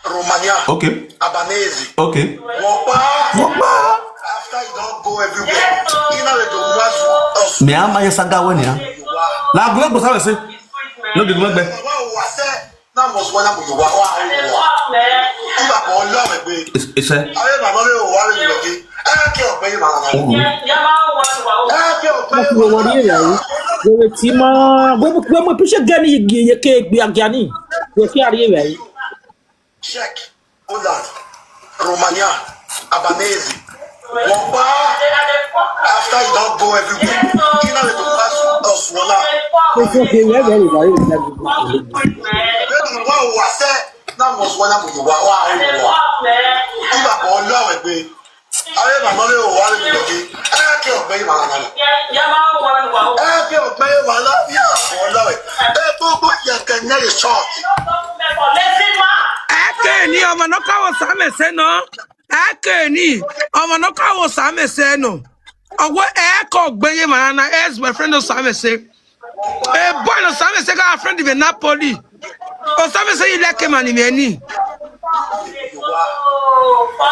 Romania. Okay. Albanese. Okay. Wopa. After you don't go everywhere. You know the ones. Me ama ya saga one ya. La globe sabe se. No the globe. Na mo so na mo yo wa wa. You are all love me. It's a. I am another one again. I can't pay my. Wewe tima wewe pisha gani yeke biagani yeke ariye. Check. Hold that. Romania. Albanese. Wopa. After you don't go everywhere. You know the pass us one out. Okay, very. Wow, I said that was one of you. Wow. You are all love me. I am another one again. I can't pay my. I can't pay my love. Yeah, love it. Aproko you can never shot. Akeni omanoka wo same se no. Akeni omanoka wo same se no. Owo Akobeghian mana ex boyfriend of same se. Boy no same se got a friend in Napoli. O same se iye-eki mani me ni.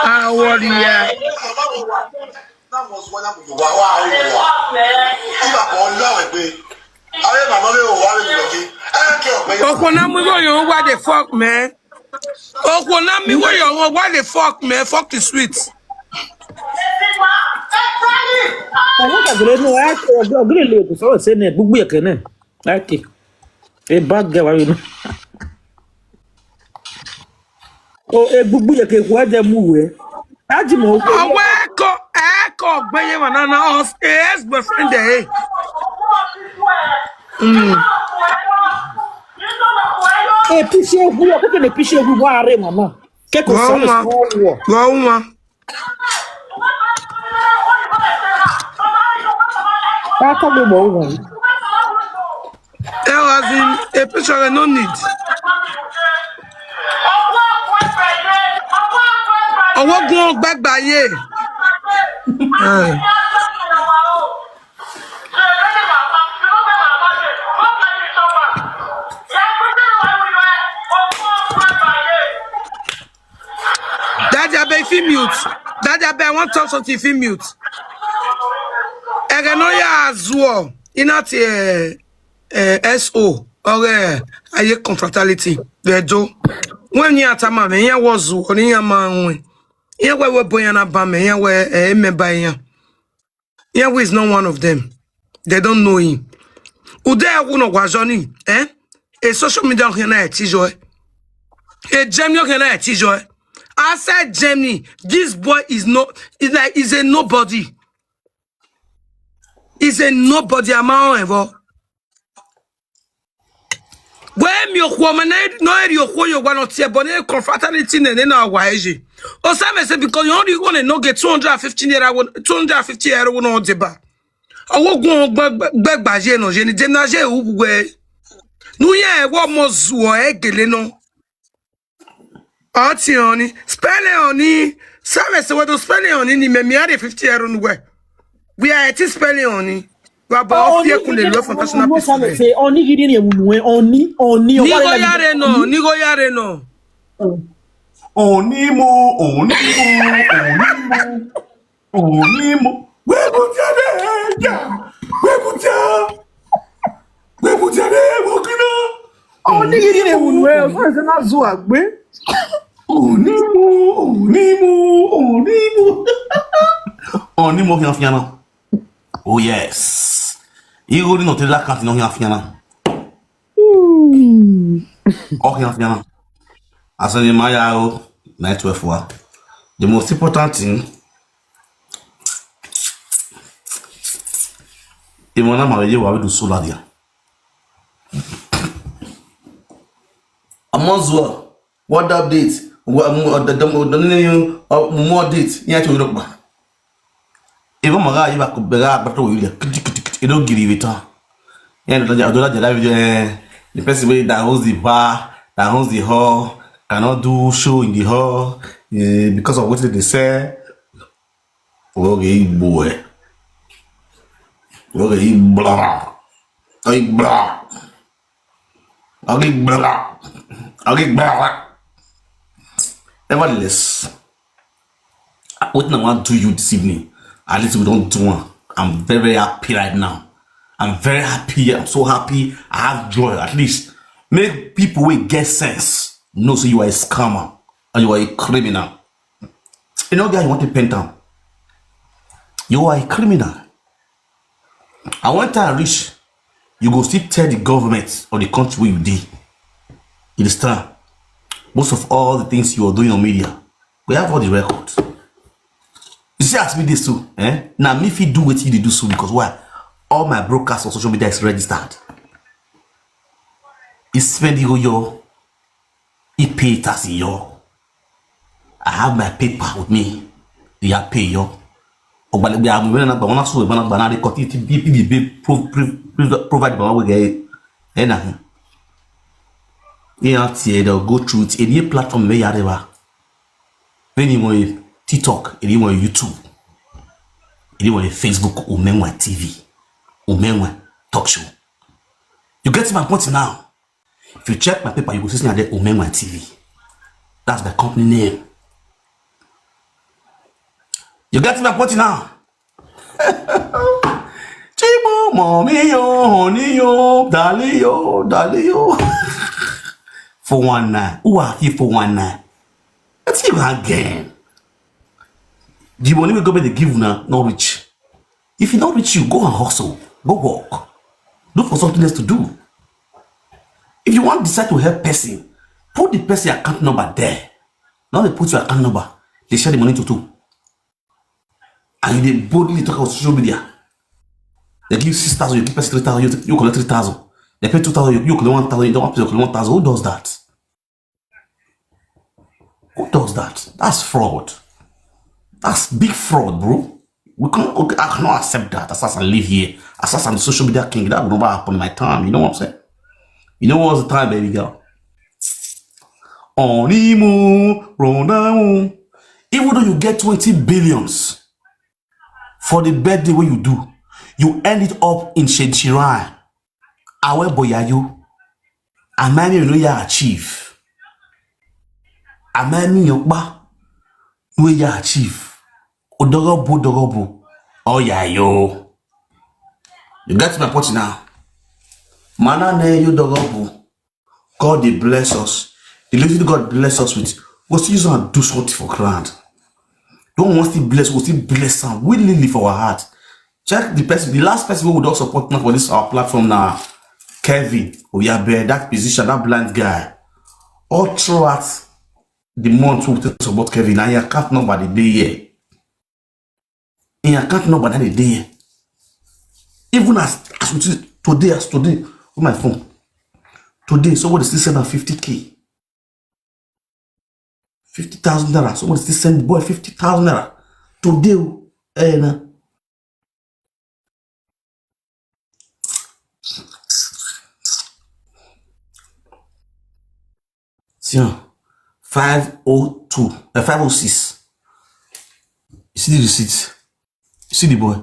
Ah what yeah. That was one of you. Wow. You are all love me. I am another one again. I can't pay. Okona mu go yo what the fuck man. Okona mi go yo what the fuck man. Fuck the sweet. Àwọn kagere no ogre le ko so se ne gbugbu yeke ne. Okay. E bad girl you know. O e gbugbu yeke ko aje mu we. Aji mo ko. Akobeghian mana us ex boyfriend eh. E piche gu o ke ne piche gu wa are mama. Ke ko so wo. Uma. Tá como bom, velho. There was in a picture no need. I won't go back by ye. Daddy, I beg film mute. Daddy, I beg I want to talk something film mute. I know ya as well. You not SO or aye confraternity the do when you atama me ya was oni ya man ya we boyana ba me ya we member ya is not one of them. They don't know him. Ude no gwazoni a social media hena etijo a Germany hena etijo I said Germany, this boy is is a nobody. Is a nobody amount ever. When you woman no you want to see bonnet confraternity and our waji. Or some say because you only want to know get 250 euro no deba. I will go back by Jeno, Jenny Denaje Uwe. No, yeah, what most were Geleno. Artioni, spelling on it. Some say what to spelling on it, me 50 euro way. We are at spelling on it. We are about fear kun the law for national peace. Oni gidi ni emunwe oni Nigo yare no. Onimo. Webutade, wokina. oni gidi ni emunwe o so se na zo agbe. Onimo fiana. Oh yes. You go to la can't no fiana. Oh fiana. As in my night 12. The most important thing is when I'm already going to solar there. Amonzo, what update? More date? Yeah, to look back. Even my guy, I could be back to you. You don't give it. Yeah, I don't the person that holds the bar, that holds the hall, cannot do show in the hall because of what they say. Okay, boy. Okay, blah. Okay, blah. Okay, blah. Okay, blah. Nevertheless, what I want to do you this evening, at least we don't do one. I'm very, very happy right now. I'm very happy. I'm so happy. I have joy. At least make people with get sense know so you are a scammer and you are a criminal. You know, guys, you want to pen down. You are a criminal. I want to reach. You go still tell the government or the country where you did. You understand? Most of all the things you are doing on media, we have all the records. You see, ask me this too. Now, me if you do what you do so because why? All my broadcasts on social media is registered. It's spending your, it pay tax in your. I have my paper with me. They have pay your. Oh, but we are moving on. But when I saw it, when I got it, provide the way get. They'll go through it. Any platform where you are, when you want TikTok, you want YouTube, you want Facebook, Umenwan TV, Umenwan talk show. You get my point now. If you check my paper, you will see there Umenwan TV. That's my company name. You get my point now. Chibo, mommy, yo, honey, yo, dali, yo. 419. Who are you 419? Let's see again. The money we go by the give now, not rich. If you not rich, you go and hustle. Go work. Look for something else to do. If you want to decide to help person, put the person account number there. Now they put your account number. They share the money to two. And they boldly talk about social media. They give 6,000, you give person 3,000, you collect 3,000. They pay 2,000, you collect 1,000, you don't want to collect 1,000. Who does that? Who does that? That's fraud. That's big fraud, bro. I cannot accept that. As I live here, as I'm the social media king, that will never happen in my time. You know what I'm saying? You know what's the time, baby girl? Onimo, Ronamo. Even though you get 20 billions for the birthday what you do, you end it up in Shedchirai. Awe boyayo. Amami you know ya achieve. Amami yokba. We ya achieve. Odogobo. Oh yeah, yo. You get my point now. Mana ne you dogobu. God they bless us. The little God bless us with. We'll still use and do something for grand. Don't want to bless, we'll still bless them willingly for our heart. Check the person, the last person who would also support me for this our platform now. Kevin, we have that position, that blind guy. All throughout the month we will support Kevin. And you can't know about the day here. And you can't know about the day here. Even as today, with my phone. Today, somebody still send 50K. 50,000 naira. Somebody still send the boy 50,000 naira. Today, Tiens, 502, 506. You see the receipt? You see the boy?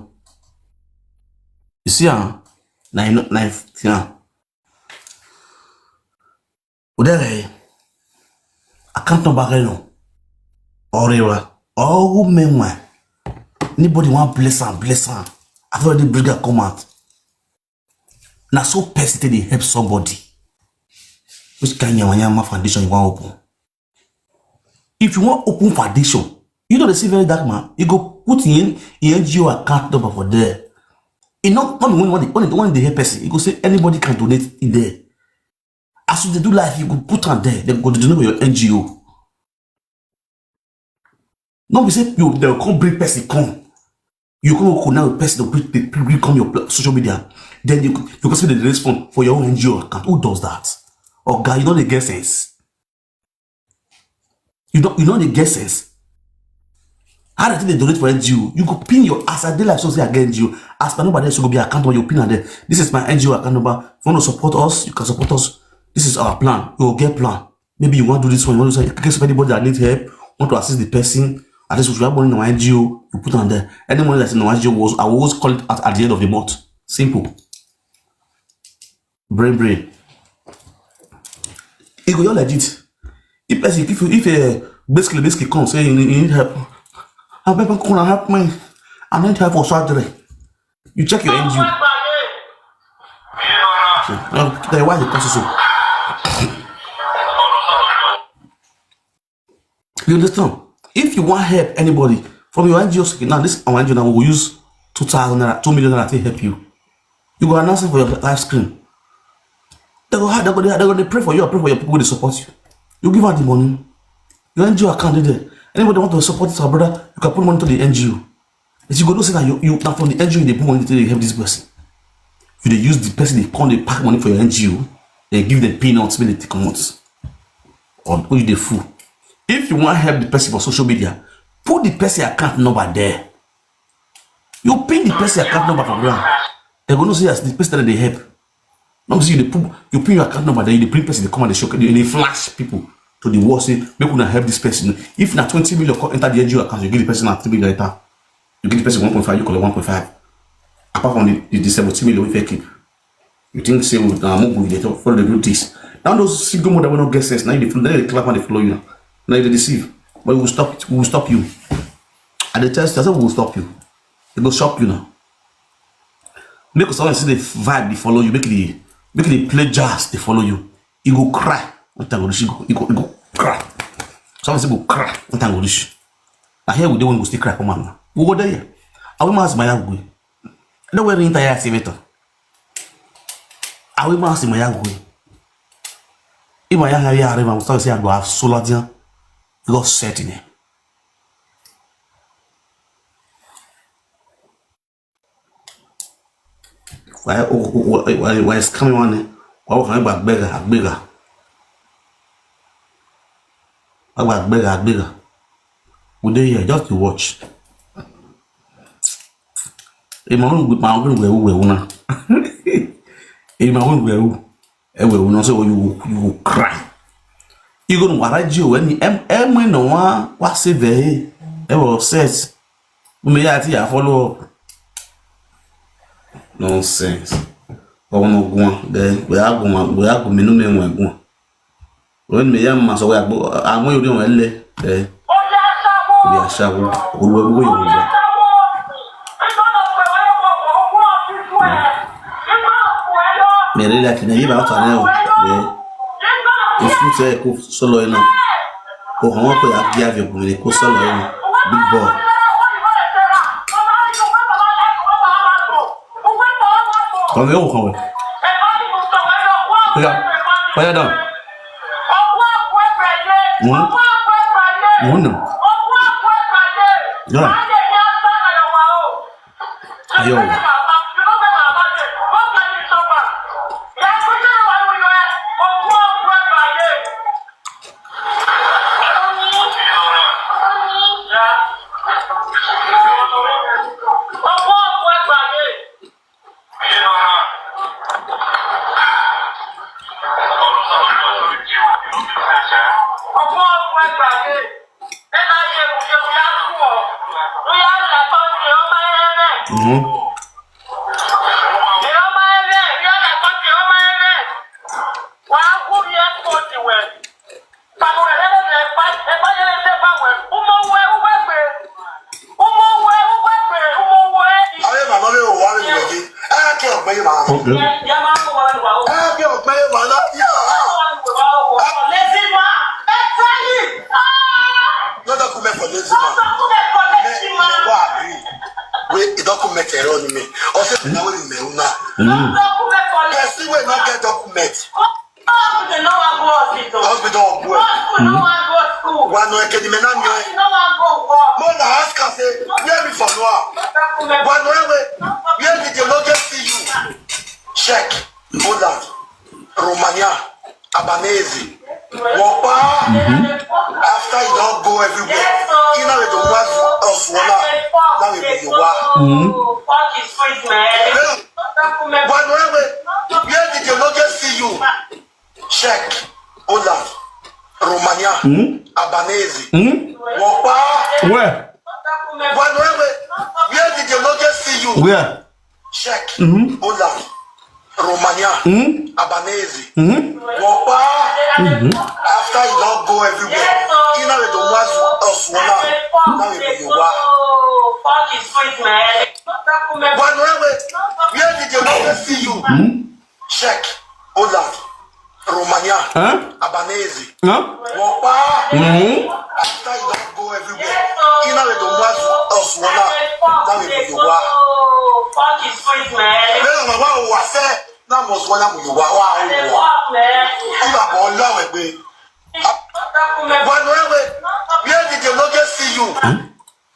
You see, knife, tiens. Udere, I can't know about it. Orewa, oh, Umenwan. Anybody want bless her. I've already bring her come out. Now, so person they help somebody. Which kind of foundation you want open? If you want open foundation, you know the see very dark man. You go put in NGO account number for there. You know, when they help person, you go say anybody can donate in there. As soon as they do life, you go put on there. They go to donate your NGO. No, we say you they'll come bring person come. You come connect with person to bring come your social media. Then you can see the response for your own NGO account. Who does that? Oh God, you know the get sense. You know the get sense. How do they donate for NGO? You go pin your ass. I did like so say against you. As per nobody else, you go be account number. You pin on there. This is my NGO account number. If you want to support us, you can support us. This is our plan. You will get plan. Maybe you want to do this one. You want to say in case of anybody that needs help, want to assist the person. At least if you have money in our NGO, you put on there. Any money that's in our NGO I will always call it at the end of the month. Simple. Brain. It go legit. If basically come say you need help, help me. I need help for surgery. You check your NGO. Why the cost so? You understand? If you want help anybody from your NGO, now this our NGO now will use 2,000 naira, 2 million naira to help you. You go announce it for your live screen. They're going to pray for you or pray for your people to support you. You give out the money. Your NGO account there. Anybody want to support our brother, you can put money to the NGO. If you go to say that you now from the NGO, they put money to help this person. If they use the person, they come, they pack money for your NGO, they give them peanuts, maybe they take months. Or put you the fool. If you want to help the person for social media, put the person account number there. You pin the person account number for ground. They're going to say as the person that they help. Not see you pin your account number there, you print person, they come and they show, they flash people to the wall, say, make una help this person. If na 20 million enter the NGO account, you give the person a 3 million enter. You give the person 1.5, you collect 1.5. Apart from the 17 million we keep. You think say we they follow the do this. Now those single mother will not get sense. Now they clap and they follow you. Now they deceive. But we will stop it. We will stop you. At the test, we will stop you. It will stop you now. Make someone see the vibe they follow you, make the play jazz, they follow you. You go cry. You go cry. Someone say go cry. Now here we don't go still cry, come on. We go there. I will ask my young boy. No way in entire activator. I will ask my young boy. If my young boy arrive, I will start saying I go have solar dia. You got set in it. Why is coming on? Why can I back bigger? I back bigger. We dey here just to watch. My own we una. My own we una. So you cry. You go to Waraji when no one was say says. We may follow. Nonsense. Then we are going minimum. When me young man, so I'm going to do we are shower. Me really family akene yi ba ta na o. If you say ko solo ina. Ko hon ko ya bia ve ko ni ko solo ina. Big boy. Kon yo ko. Ya dong. No. Ya. Yo. Check, Holland, Romania, Albanese, Wapa. After you don't go everywhere, you know the ones of Walla, now you fuck is sweet, man. One way, where did you not just see you? Check, Holland, Romania, Albanese, Wapa. Where? One way, where did you not just see you? Where? Check, Holland, Romania, Albanese, Wapa. After you don't go everywhere, you know the ones of Walla, now you fuck is sweet, man. One way, where did you not just see you? Check, Holland, Romania, Albanese, Wapa. After you don't go everywhere, you know the ones of Walla, now you fuck is sweet, man. Now must one of you wow. One way, where did you not just see you?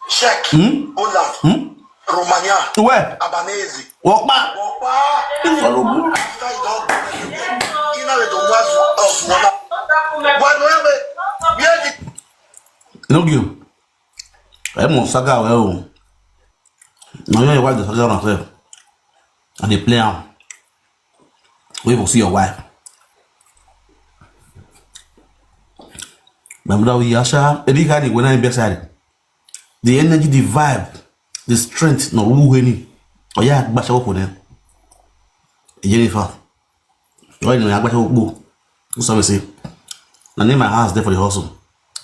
Check, Holland, Romania, Where? Albanese, Walk back. After you don't go everywhere, you know the ones of Walla. One way, where did Enogie. I'm saga well. Now you want the saga on myself. And they play on. We will see your wife. Remember we Asha, every guy when I'm beside the energy, the vibe, the strength, no who any. Oh yeah, basha up for them. Jennifer. Oh no, I basha go. So we say. I name my house there for the hustle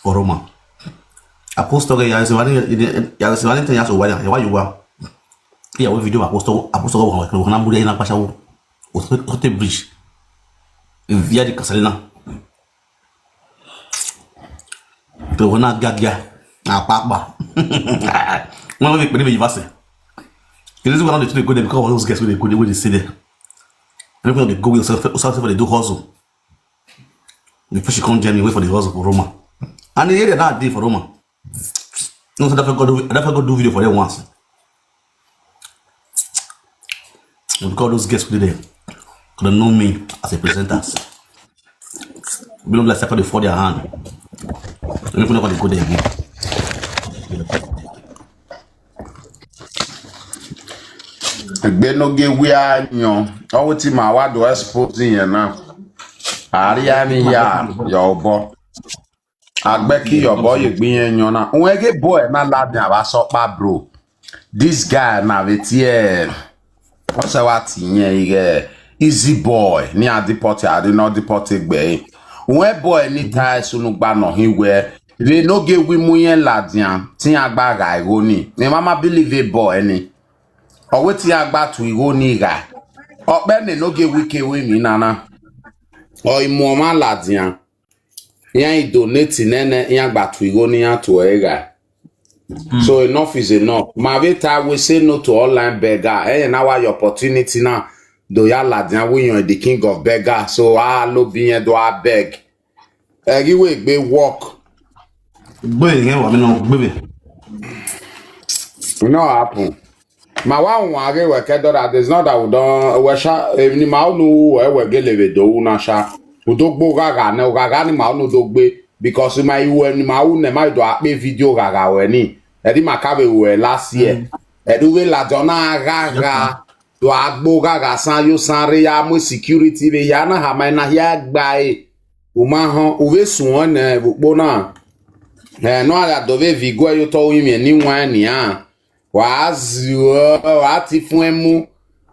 for Roma. Apostle ya is one ya is one thing ya so why you are. Yeah, we video apostle go ko na budia ina basha wo. Côté bridge via de Casalina to wana gagia na papa one week believe you vase it is one of the go there because all those guys will go they see there and when they go yourself for the do hustle before she come Germany wait for the hustle for Roma and the area that day for Roma no so that go do video for them once because those guys will there could know me as a presenter. We don't like second for their hand. And if we never go there again. Enogie we are nyo. Owo ti ma wa do expose yen na. Ari ani ya yobo. Agbeki yobo ye gbin yen nyo na. Onwege boy na ladin aba so pa bro. This guy na vetie. What's what yen easy boy ni adipoti adi no dipoti gbe. When boy ni tai sunu gba no hinwe. Enogie wi mu yen ladian tin agbaga ironi. Ni mama believe boy ni. Or wait agba to ironi ga. Okbene no ge wike we mi nana. O imuoma ladian. Yan donate nene yan batwigo ni yan to ega. So enough is enough. Mavita we say no to online beggar. Eh, now your opportunity now. Do ya ladian we you the king of beggar. So lo bien do I beg. We be work. Baby, baby. No happen. Ma wa wage we kedo that is not that we don we sha ni ma nu we ge leve do na sha. Udogbo gaga na gaga ni ma nu dogbe because my you ni ma u ne ma do ape video gaga we ni. E di makabe we last year. E do we la jona gaga do agbo gaga san yo san re ya mo security be ya na ha ma na ya gba e. O ma han o we sun na bo na. No ala dove vigwa yo to wi mi ni wan ni a. Wa ti fun emu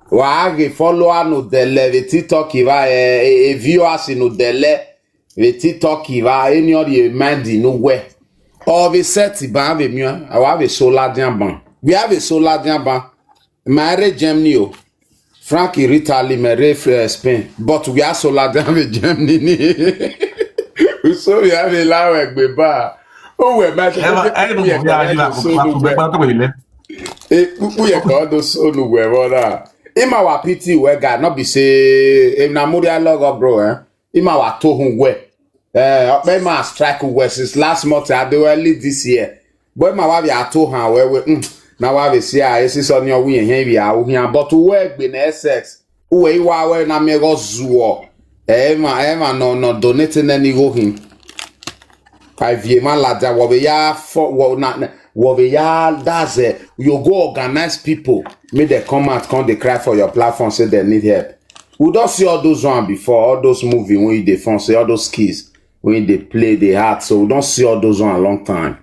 wa ge follower no dele ve TikTok va viewers no dele ve TikTok va any other mind no we all the set ban ve mi wa ve solar dian ban we have a solar dian ban marry Germany o Frank Italy marry Spain but we are solar dian ve Germany so we have a law egbe ba o we ma we call those so no we wona ima wa pity we ga no be say na muria log bro ima wa to hun we ope ma strike we since last month I do early this year boy ma wa be ato han we na wa be see esi so ni owo yen bi a wo hian but we gbe na SS we wa we na me go zuo ma no donate na ni go hin 5 year man la da wo be ya for wo na that's you go organize people make them come out come they cry for your platform say they need help. We don't see all those one before all those movies when they fun say all those kids when they play they hard so we don't see all those one a long time.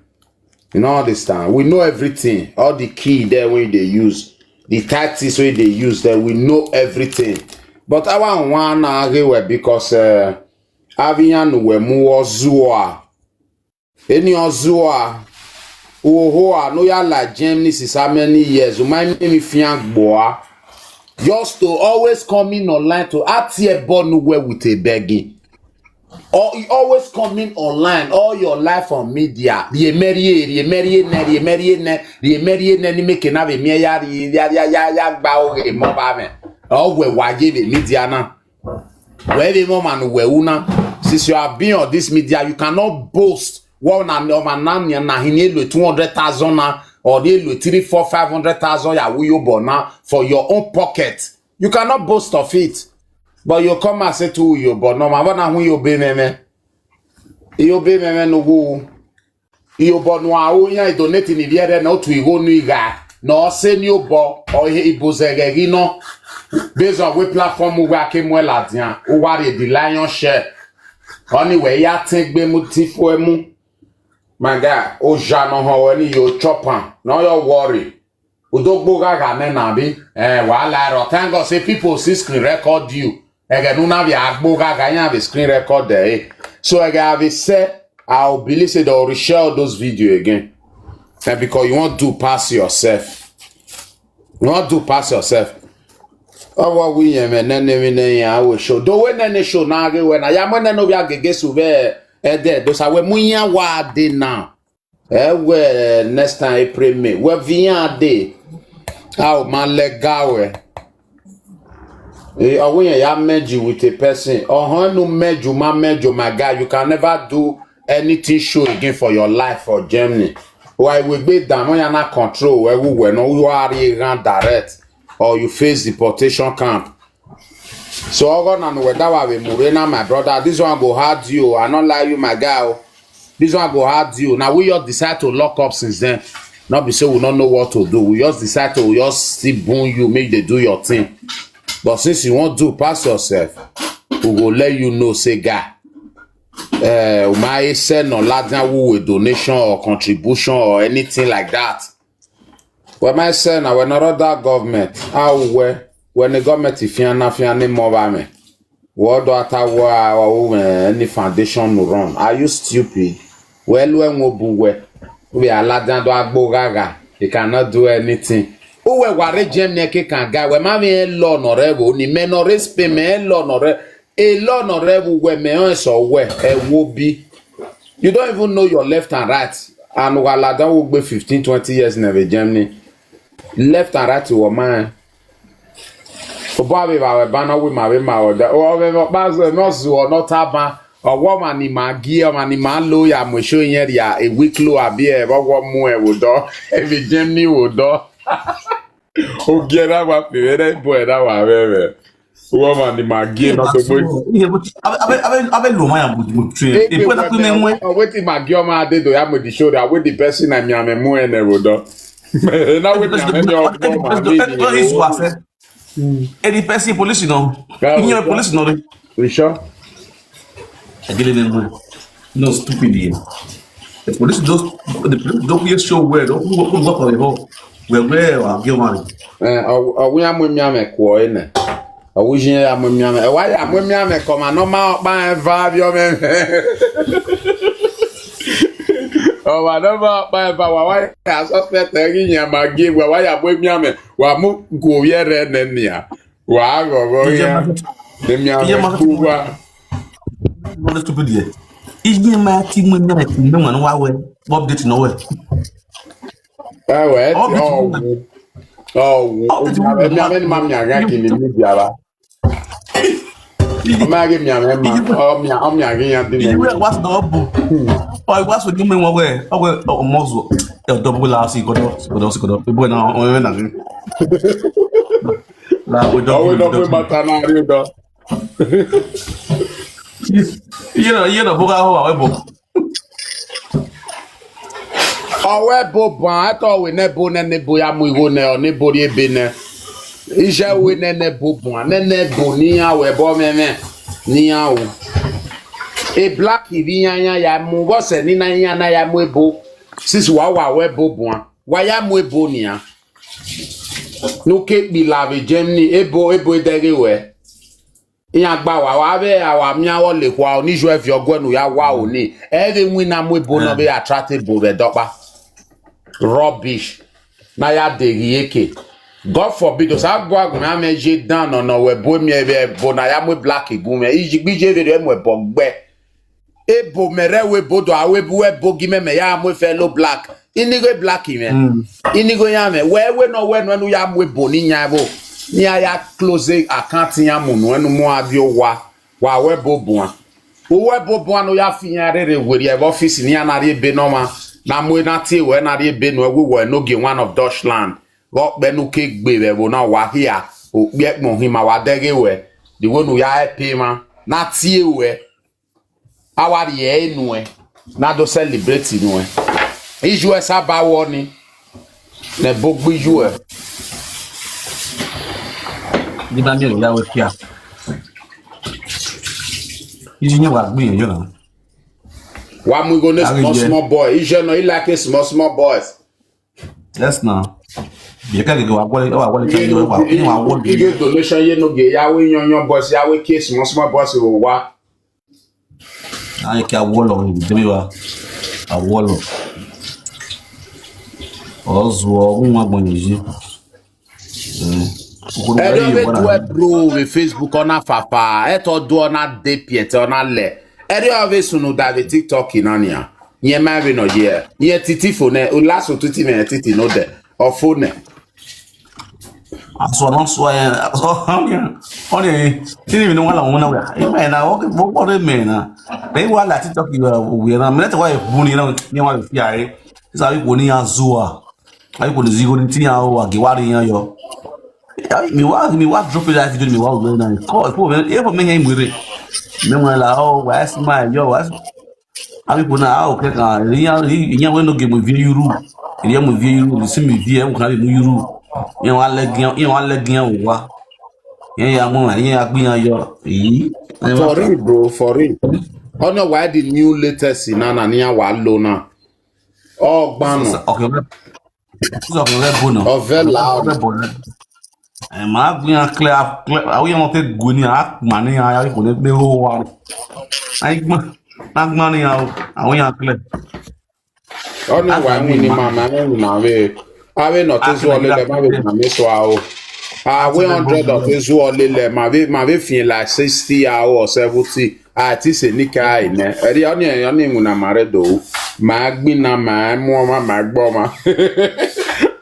You know understand? We know everything all the key there when they use the tactics when they use there we know everything. But I want one argue because avian we more zua any zua. Oh, no, ya like Germany since how many years? My name is Fiang Boa. Just to always come in online to act here born where with a begging. Or you always come in online all your life on media. The American, making have a ya bow a mobile. Oh, where give a media now. Where the woman where una since you have been on this media, you cannot boast. One na hini 200,000 na or they 3, 4, 500,000 ya wuyo bona for your own pocket. You cannot boast of it. But you come and say to you, but no man, na hu you be meme. You be meme no go. You but no a yan donate ni viere na otu igo nu iga. No say ni obo or ibozege no. Based on we platform we akemwe ladian. O ware the lion share. Anyway, ya think be mutifo emu. My guy, o jano ho any yo chopper. No your worry. Udogbo gaga me na bi. Wala ro. Thank God say people see screen record you. Ege nu na bi agbo gaga yan be screen record there. So ege have say I'll believe say they'll reshare those video again. And because you want to pass yourself. You want to pass yourself. Oh, we I will show. Do when any show now when I am no be agege suve there. Those are we muya wa de now. We next time April May. We vient de. How man legawe. When you merge with a person, or no merge my guy, you can never do anything show again for your life for Germany. Why we be down when you not control where we were no you are direct. Or you face deportation camp. So I go and whether we Morena, my brother, this one go hard you. I not lie you, my guy. This one go hard you. Now we just decide to lock up since then. Not be so we don't know what to do. We just decide to just still boom you, make they do your thing. But since you want to pass yourself, we will let you know, say guy. My send no ladian with donation or contribution or anything like that. Well, my son, I will not other government. How when the government if you not more by me. What do I any foundation no run? Are you stupid? Well, when we are ladian do agbo gaga, he cannot do anything. we ware jem ne ke kan ga we ma me lo no revo ni me no respe me lo no re e lo no revo we me on so we e wo bi. You don't even know your left and right. And wala dan wo gbe 15-20 years na be Germany. Left and right wo man. Obo abi ba we ba na we ma o da. O we ba so no so no taba. O wo ma ni ma gi o ma ni ma lo ya mo show yen ya a week low abi e bo wo mu e wo do. E be Germany wo do. O gera wa pe re boy da wa we. Wo ma ni ma gi no to bo. Abe lo ma ya mo train. E po na ku me nwe. O weti ma gi o ma de do ya mo di show that we the person na mi ame mu e ne wo do. Na we mi ame o bo ma be ni. E di person police no. You police no. We sure? I get it in no stupid here. The police don't be show where don't work on the whole. Where I give money. We am with me ame ko ene. We jin am with me ame. Why am with me ame come no ma ba vibe yo me. Oh, I never ba why I suspect yin ma give why am with me ame. Wa mu go yere nenia. Wa go ya. Dem ya ku wa. No stupid here. Iye ma ti mo na ku me wan wa we. Update no we. We mi ame ma mi aga ki ni media ba. Ma ge mi ame ma mi aga yan din. You was the bu. Oh, was with me wa we. O mozo. E double la si ko do. E bo na o we na. La we do mata na ri do. You know, boga ho we bo. Owe bo ban ato we ne bo ne bo ya mu iwo ne o ne bo ri ebe ne. Ije we ne bo ban ne bo ni ya we bo me ni ya o. E black ibi ya mu bo se ni na ya na ya mu ebo. Sis wa we bo ban. Wa ya mu ebo ni ya. No ke bi la ve Germany ebo edege we. Iya gba wa be awa mi awo le kwa oni jo e fi ogwenu ya wa oni. E de win na mu ebo no be attractable be dokpa. Rubbish. Na ya de iye-eki. God forbid us agbo agun na meje down on we bo mi e bo na ya mu black ibu me ijigbije vere mu ebo gbe. Ebo mere we bodo awe bu we bogi me ya mu fellow black. Inigo black me. Inigo ya me we no ya mu ebo ni nya bo. Ni ya close account ya mu no enu mu abio wa we bobo. We bobo no ya finya rere weri e office ni ya na re be no ma. Na mo na ti we na re be no we Enogie one of Deutschland. Go be no ke gbe we bo na wa here. O pe mo hima wa dege we. The one no ya pay ma. Na ti we. Awari e enu e. Na do celebrate nu e. Iju e sa ba wo ni. Ne bogbu iju e. Di ba mi ya we kia. Iji wa gbe you know. Why we go small boy? Ije no he like small boys. Yes now. Bi ka go wa tell you wa you donation ye no ge ya we yon boys ya we ke small boys wo wa. Ai ke awolo ni de mi wa. Awolo. Ozo nwa gbonyi. Bro, with Facebook on a papa, eto do on a de piet on a le. Eri ave sunu da the TikTok inania. Nye mari no ye. Nye titi phone, ulaso tuti me titi no de. Or phone. So no so only tini no wala wona we. E na o bo de me na. Be wala TikTok we na me let why buni na ni wala fi ai. Isa bi buni ya zuwa. Ai ko zigo ni tin ya o agiwari yan yo. Mi wa drop that video mi wa go na call for me e for me yan mwire me wa la o wa smile yo wa abi bona o ke ka yan we no game view yuru yan mo view yuru si mi view en ko na mu yuru yan wa legian wa yan ya mo yan agbiyan yo yi for real bro for real ono why the new latest na ni wa lo na o gban no okay so bona o very loud ma gbiyan clear awi mo te go ni a ma ni a ko ne pe ho wa ai gba ni a awon yan clear ono why we ni mama na we Ave not as well le ma be na me so awo. We 100 of as well le ma be fin like 60 or 70. Ti se nika ine. Eri oni mu na mare do. Ma gbi na ma mo ma gbo ma.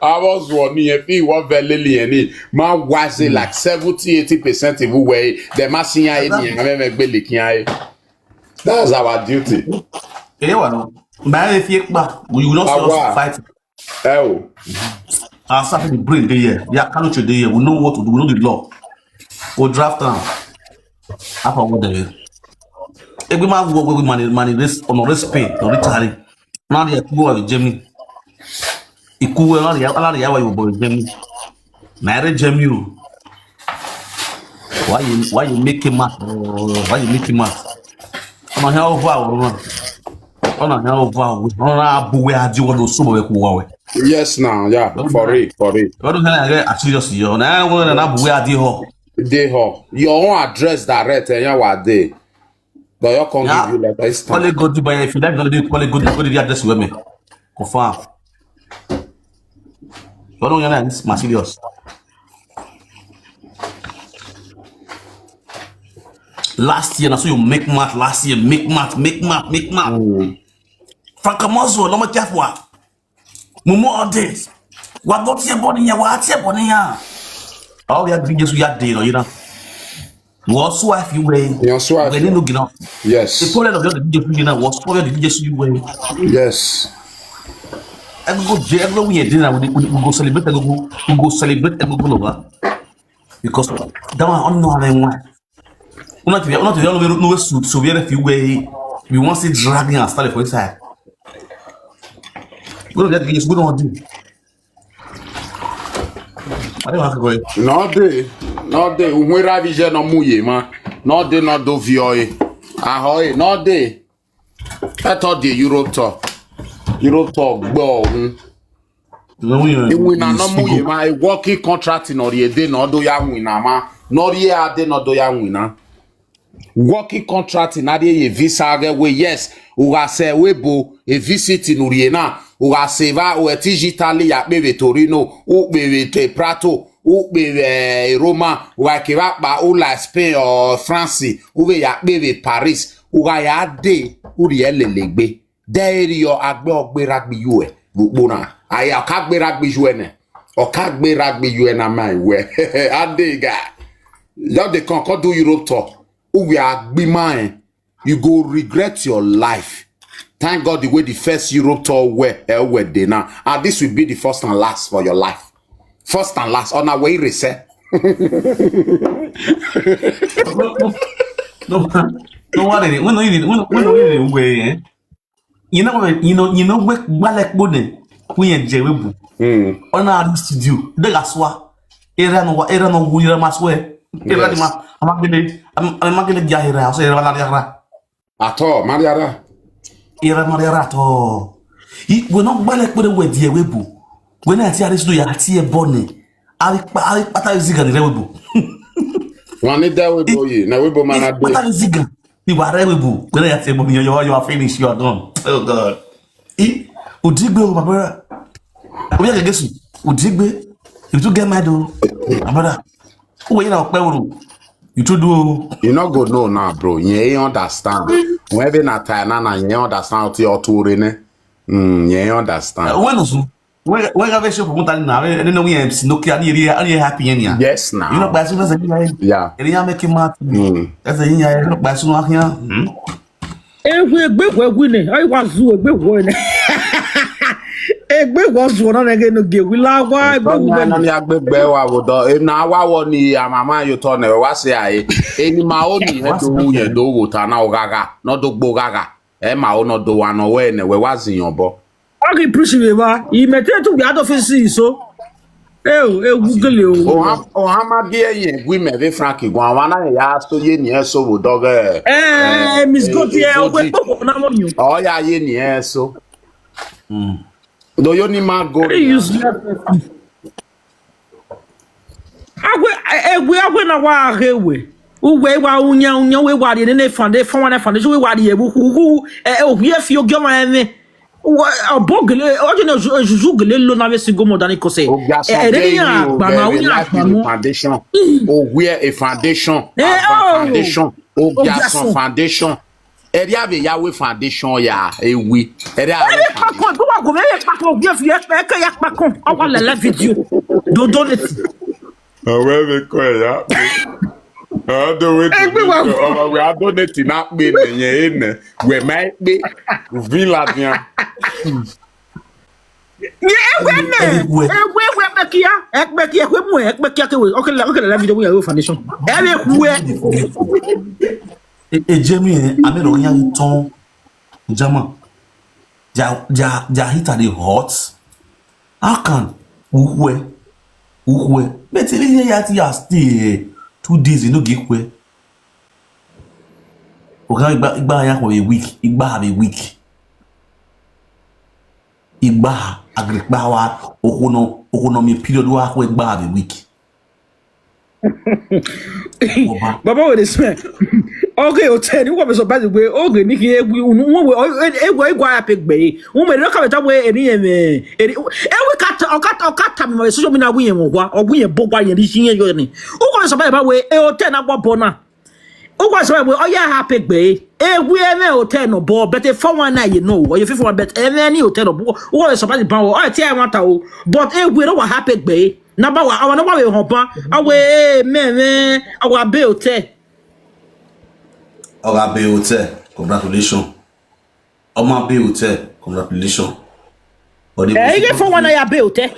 I was one if he was very any ma was it like 70-80% of way the massinya any. That's our duty. Eh, well, but if you we will not see us fight. Oh, Our starting the brain the year. Yeah, can't the year. We know what to do. We know the law. We draft them. After what they will. Every man work with money this on respect, no retire. Now they go with Jimmy. Ikuwe ala ya wa boy Jimmy. Marriage Jimmy. Why you make him mad? Why you make him mad? On how vow. On how vow. On abu adi wo so be ku wa we. yes now, yeah, for it. What do I get serious yo? Na wo na abu adi ho. They ho. Your own address direct and you are there. But you can't give you like this time. Call it good to buy if you like gonna do call it good the address with me. Confirm. What do you know this serious? Last year, I saw you make math. Last year, make math. Francamoso, no matter what. Mumo all days. What got your body? What's your body? All the videos we had there, you know. Was wife you way. Your wife. When you look enough. Yes. The problem of the video, you know, was for the videos you way. Yes. I go every week dinner. We go celebrate. We go celebrate and go over. Because that one no one. Not no so very few way. We want to see dragging and start for inside. We don't get this. We don't do. I don't have to go. No day. We ravije no muye ma. No day no do vioe. Ahoy. No day. I thought the Europe talk gbo. We na no muye ma. A working contract in ori ede no do ya wina ma. No ri ade no do ya wina. Working contract in ade a visa we yes u ga se webo a visit in uriena u ga se va u digitally ya be Torino u be te Prato u be Roma u ga ke va ba u la Spain or France u be ya be Paris u ga ya de uriele legbe there yo agbe ogbe rugby you e gbona aya ka gbe rugby you ene o ka gbe rugby you ene my we ade ga you dey come do Europe tour. We are be mine. You go regret your life. Thank God the way the first Europe tour were there now. And this will be the first and last for your life. First and last. On our way, reset. No worry. When you way, you know what like bone. We and Jewebu. On our studio. The last one. Era no we maswe. I'm not gonna get here. I'll say Mariara. At all, Mariara. Era Mariara. We're not ballet with the way, dear Webu. When I see this, do you see a bonnet? I'll zigan rebu. One day we go ye. Now we go man at zigan. You are rebu. When I say you are finished, you are done. Oh God. Udigbe, my brother. We are guessing. Udigbe. You to get mad, my brother. Oh, you know, you to do. You not go no now, bro. You understand. When na Tainan, you understand what you're touring. You understand. When I show for now, I don't know we have no happy in here. Yes, now. You know, by soon as yeah. And you make him mad. That's a year by soon here. Every big winning. I was a big winner. Egbe was one again to give. We love why. But na gbegbe wa wodo. Na wa woni amama yo to na wa se ai. Eni ma o ni he do ye do wo ta na ogaga. No do gbo gaga. E ma o no do wa no we ne we wa ziyan bo. I appreciate ba. I mete to be out of his so. Google o ha ma die ye gwi me ve frank gwan wa na ya so ye ni eso wo do ge. Miss Gotie o we to na mo mi. O ya ye ni eso. Do you need my go? I na wa hewe. Uwe wa unya we wa de ne fande fon na fande so we wa de ebu hu e o hie fi o gyo ma ene. Bogele, o jugele lo na vesi gomo dani kose. Foundation. O wear a foundation, foundation, o garçon foundation. Eri ave yawe foundation ya ewi. Eri ave foundation. Do wa go me pakon bien fi e ya pakon. O wa la video. Do donate. Awe me ko ya. Do we donate na pe yen ene. We mai pe villa bien. Jamie, I made a young ton Jama. Ja hit at the hot. How can Uwe? But even here stay 2 days in no give way. Okay, Igba a week. Igba have a week. Igba agrikbawa okonomi period wa ko Igba have a week. Baba we dey smell. Okay, o tell you what me so bad we okay ni ki egwu apegbe. Wo me no ka beta we eni eme. We kata me social media we yen wa. Ogun yen bogwa yen ri yen yo ni. O ko so bad ba we hotel na gbo bona. O ko so bad we oya apegbe. Egwu eme hotel no bo but for one night you know. Or you feel one bet any hotel no bo. O ko so bad ba o tell want o. But egwu no wa apegbe. Na ba wa awana wa we hopa. Awe me awa be hotel. Oga be hotel, congratulations. Oma be hotel, congratulations. You get for one ya be hotel.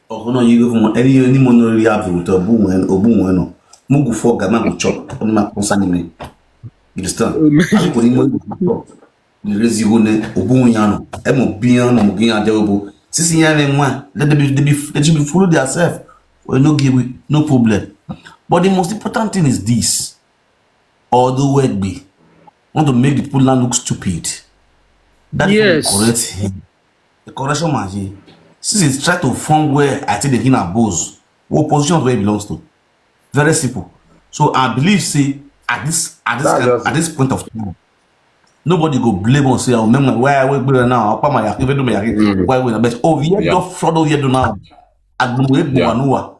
Oh no, you go for any money ya be hotel. Obu no. Mugu for gama go chop. Oni ma concern me. You understand? I go ni mo go. Ni rezi go ne obu yan no. E mo bian no mo gian de obu. Sisi yan me mwa. Let them be follow themselves. We no give no problem. But the most important thing is this. Although we want to make the people look stupid. That is correct him. The correction man, since he's trying to form where I think the king are boss, what position where he belongs to. Very simple. So I believe say at this point of time, nobody go blame us say, oh remember why we go now, apa my even do my why we but oh we don't fraud over here do now. Agbuwe buanua.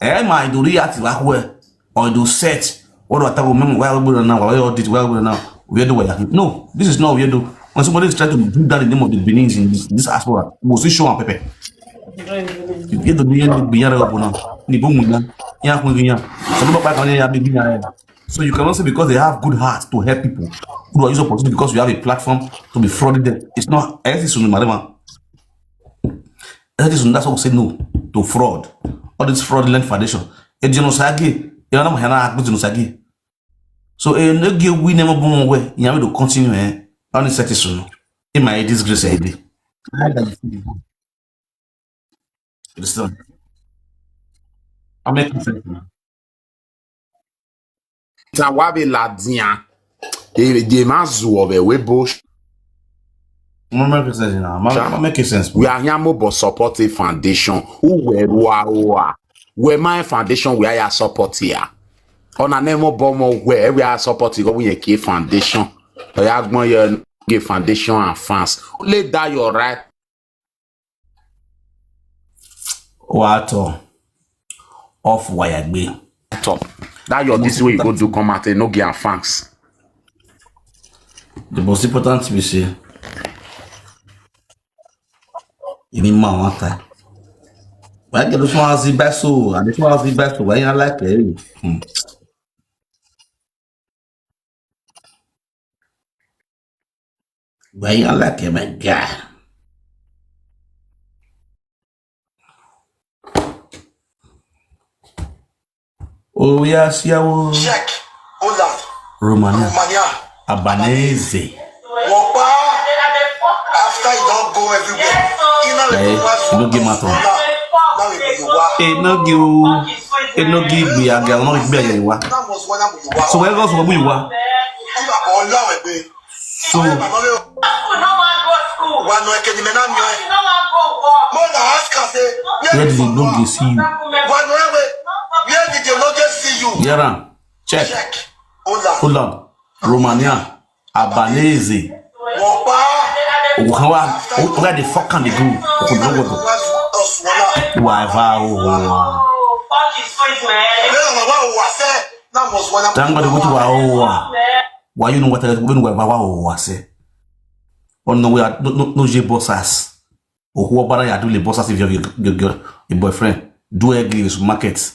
My do react like where or do set. What do I tell you? Why we now? Why all this? Why we now? We do what? No, this is not we do. When somebody is trying to do that in the name of the Benin's in this aspect, we see show and pepe. You get to be in the up now. Ni boom now. Yeah, so you cannot say because they have good heart to help people who are using opportunity because you have a platform to be frauded them. It's not. That's what we say no to fraud. All this fraudulent foundation. A genocide. You know how to genocide. So no give we never born away. You have to continue on the satisfaction. In my disgrace idea. Understand? I'm making sense now. Tawabe ladia. E mazu obe we bush. I'm making sense now. I'm making sense. We are here to support a foundation. Who we my foundation we are support here. On a name of bomb where we are supporting iye-eki foundation. We are going to foundation and fans. Let that your right. What off wire be top. That your this way you go do come at Enogie and fans. The most important thing we say. You need more one time. Why get this one as the best so and this one as the best so why you like it? Why you like it, my guy? Oh yes, yeah. Check. Holland. Romania. Albanese. After you don't go everywhere. You don't give matter. Enogie be a girl, no be a wa. So where goes what we wa? So where did the Enogie see you? Where did the Enogie see you? Yaran, check. Holland, Romania, Albanese. Where the fuck can they go? Why, why you know what I say? Oh no, we are no J bossas. Or who about you do the bossas if your boyfriend do agree with market.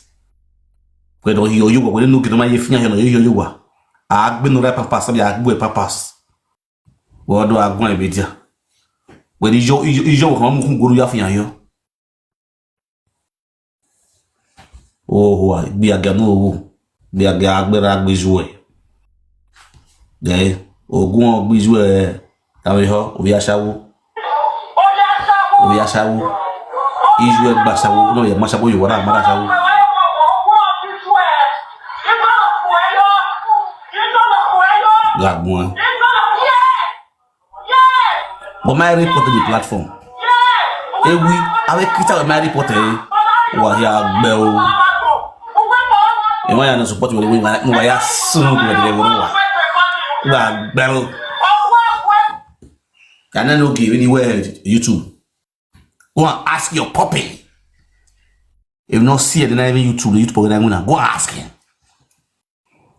Whether you when you get my you are. I've been right papas, I've been papas. What do I go with you? When you home go to your oh, be a gano, be a gagber bijoué. There, Ogun bijoué, Taviho, Obiashawu, Iju Basawu, no, Masabu, you were a Marasawu. Gagwan. But my reporter the platform. Eh, we have a critical my reporter. What ya bell? And why I not support you when I soon to the bell. Can I not give anywhere YouTube? Go and ask your puppy. If not see it, then I even YouTube, the YouTube program, I'm gonna go ask him.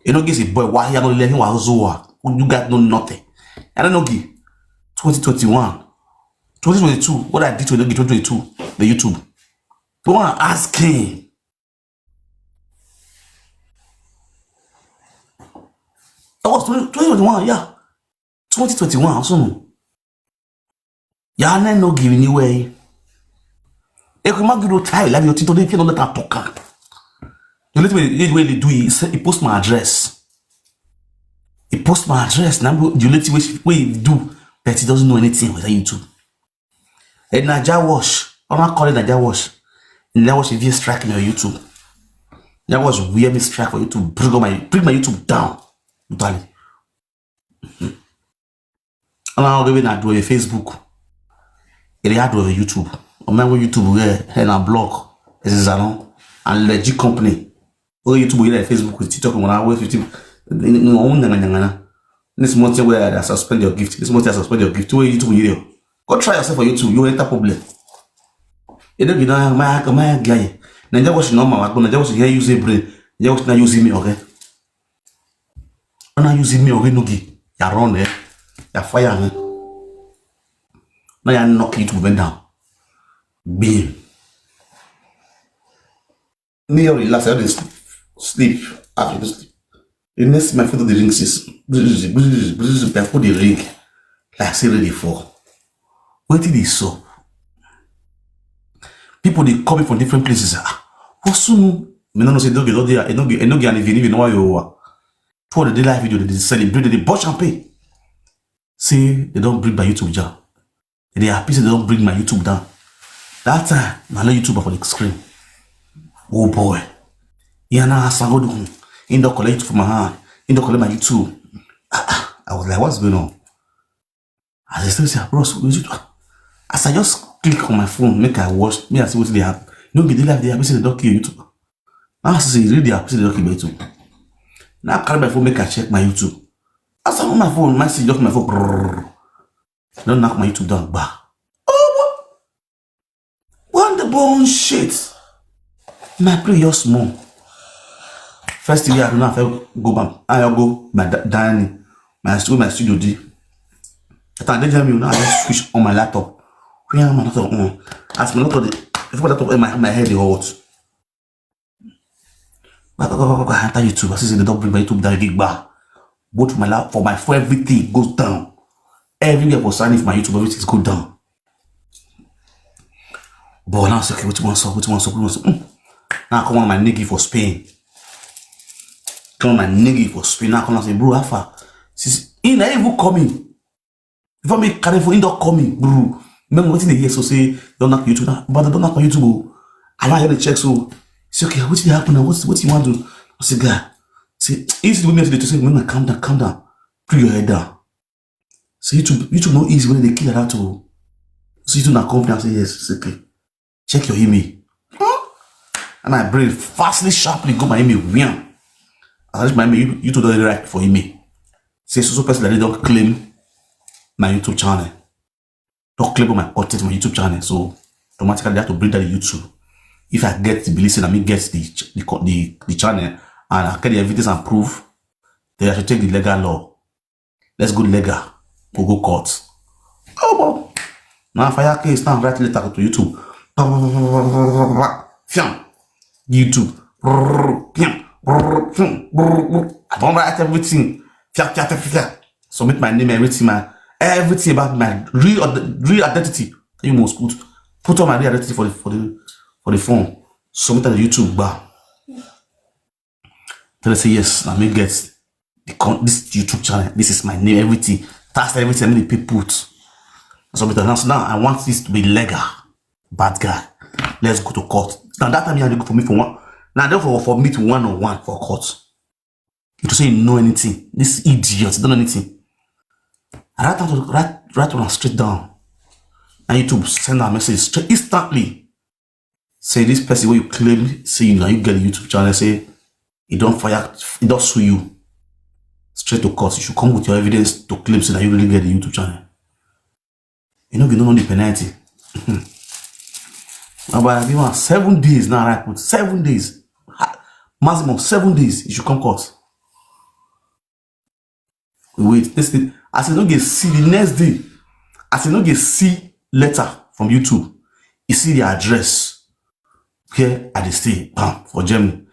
You know, give a boy, why you not letting him was over? You got no nothing. I don't know, give 2021, 2022, what I did to 2022, the YouTube. Go and ask him. That was 2021, yeah. 2021, so. Yeah, no giving you away. If you want to try, like your tito, they can't let her talk. The little way they do it, he post my address. He post my address. Now, the little way he do, but he doesn't know anything with YouTube. And Naja Wash, I'm not calling Naja Wash. Naja Wash, if you strike me on YouTube. Naja Wash, wear me strike for YouTube. Bring my YouTube down. Totally. And now, the way I do a Facebook. It had to YouTube. On my YouTube, and a blog. This is a legit company. Or YouTube, Facebook, with TikTok, when I was 15. This month, where I suspend your gift. This month, I suspend your gift. To YouTube, video. Go try yourself for YouTube. You enter problem. You don't know my guy. Naja was normal. I'm going to just hear you say brain. You was not using me, okay? I'm not using me, okay? Enogie. You're wrong, eh? You're fire, man. Now you're knocking YouTube bend down. Beam. Me or relax, I don't sleep. After sleep. The next my photo the ring says I put the ring like I said ready for. What did he saw? People they coming from different places. What's soon? Me no say don't there. Enogie and even know why you are. For the live video they celebrate they bought champagne. Say they don't bring my YouTube down. They happy say they don't bring my YouTube down. That time, I let YouTube for the screen. Oh boy. Yeah, now I sang on in the collect from my hand. In the collect my YouTube. I was like, what's going on? As I still say, bro, as I just click on my phone, make I watch, me I see what they have. No, get the live, they have say they don't kill YouTube. Now I say, really, they have say they don't kill YouTube. Now I carry my phone, make I check my YouTube. As I'm on my phone, I see just my phone. Brrr. Don't knock my YouTube down. Bah. Oh, what the bone shit? My play just small. First thing I do not go back. I go my dining, my studio D. I can't tell me now. I just switch on my laptop. Where am I laptop on? As my laptop, if my laptop in my head is hot. I enter YouTube. I see they don't bring my YouTube down. Gig bar. Both my laptop for my phone, everything goes down. Everywhere for signing for my YouTube, everything's go down. But now I say, okay, what you want to Now I come on my nigga for Spain. Come on my nigga for Spain. Now I come and say, bro, how far? He not even coming. If I make carry for indoor coming, bro. Remember what in the year so say don't knock YouTube now, but I don't knock my YouTube. I want to check so. Say okay, what did happen now? What you want to do? I say, guy, say easy to me to say, man, calm down, put your head down. So YouTube not easy when they kill that to. So YouTube not company and say yes, it's okay. Check your email. And I brain fastly, sharply go my email. Wham. I reach my email. YouTube don't right for email. Say so person that they don't claim my YouTube channel. don't claim my content on my YouTube channel. So automatically I have to bring that to YouTube. If I get the listen, I mean get the channel and I get the evidence and proof, then I should take the legal law. Let's go legal. We'll go court. Oh boy. Now fire case now write letter to YouTube. YouTube. I don't write everything. Submit my name, everything about my real identity. You must put on my real identity for the phone. Submit to the YouTube bar. Then I say yes. I may get this YouTube channel. This is my name. Everything. That's everything. I mean the people put. Submit it. Now I want this to be legal. Bad guy. Let's go to court. Now that time you have to go for me for one. Now therefore for me to one-on-one for court. You to say you know anything. This idiot don't know anything. I write on straight down. And YouTube send a message straight instantly. Say this person where you claim, say you know you get a YouTube channel, say he don't fire, he don't sue you. Straight to court. You should come with your evidence to claim say that you really get a YouTube channel. You know you don't know the penalty. Now by 7 days now, right? Put 7 days. Maximum 7 days, you should come court. Wait, this thing. As you don't get see the next day, as you don't get see letter from YouTube, you see the address. Okay, at the stay, bam, for Germany.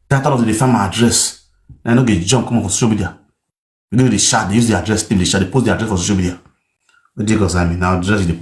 That out of the find my address. And I don't get jump come on for social media. You know the chat, they use the address, they post the address for social media. But because I mean now address the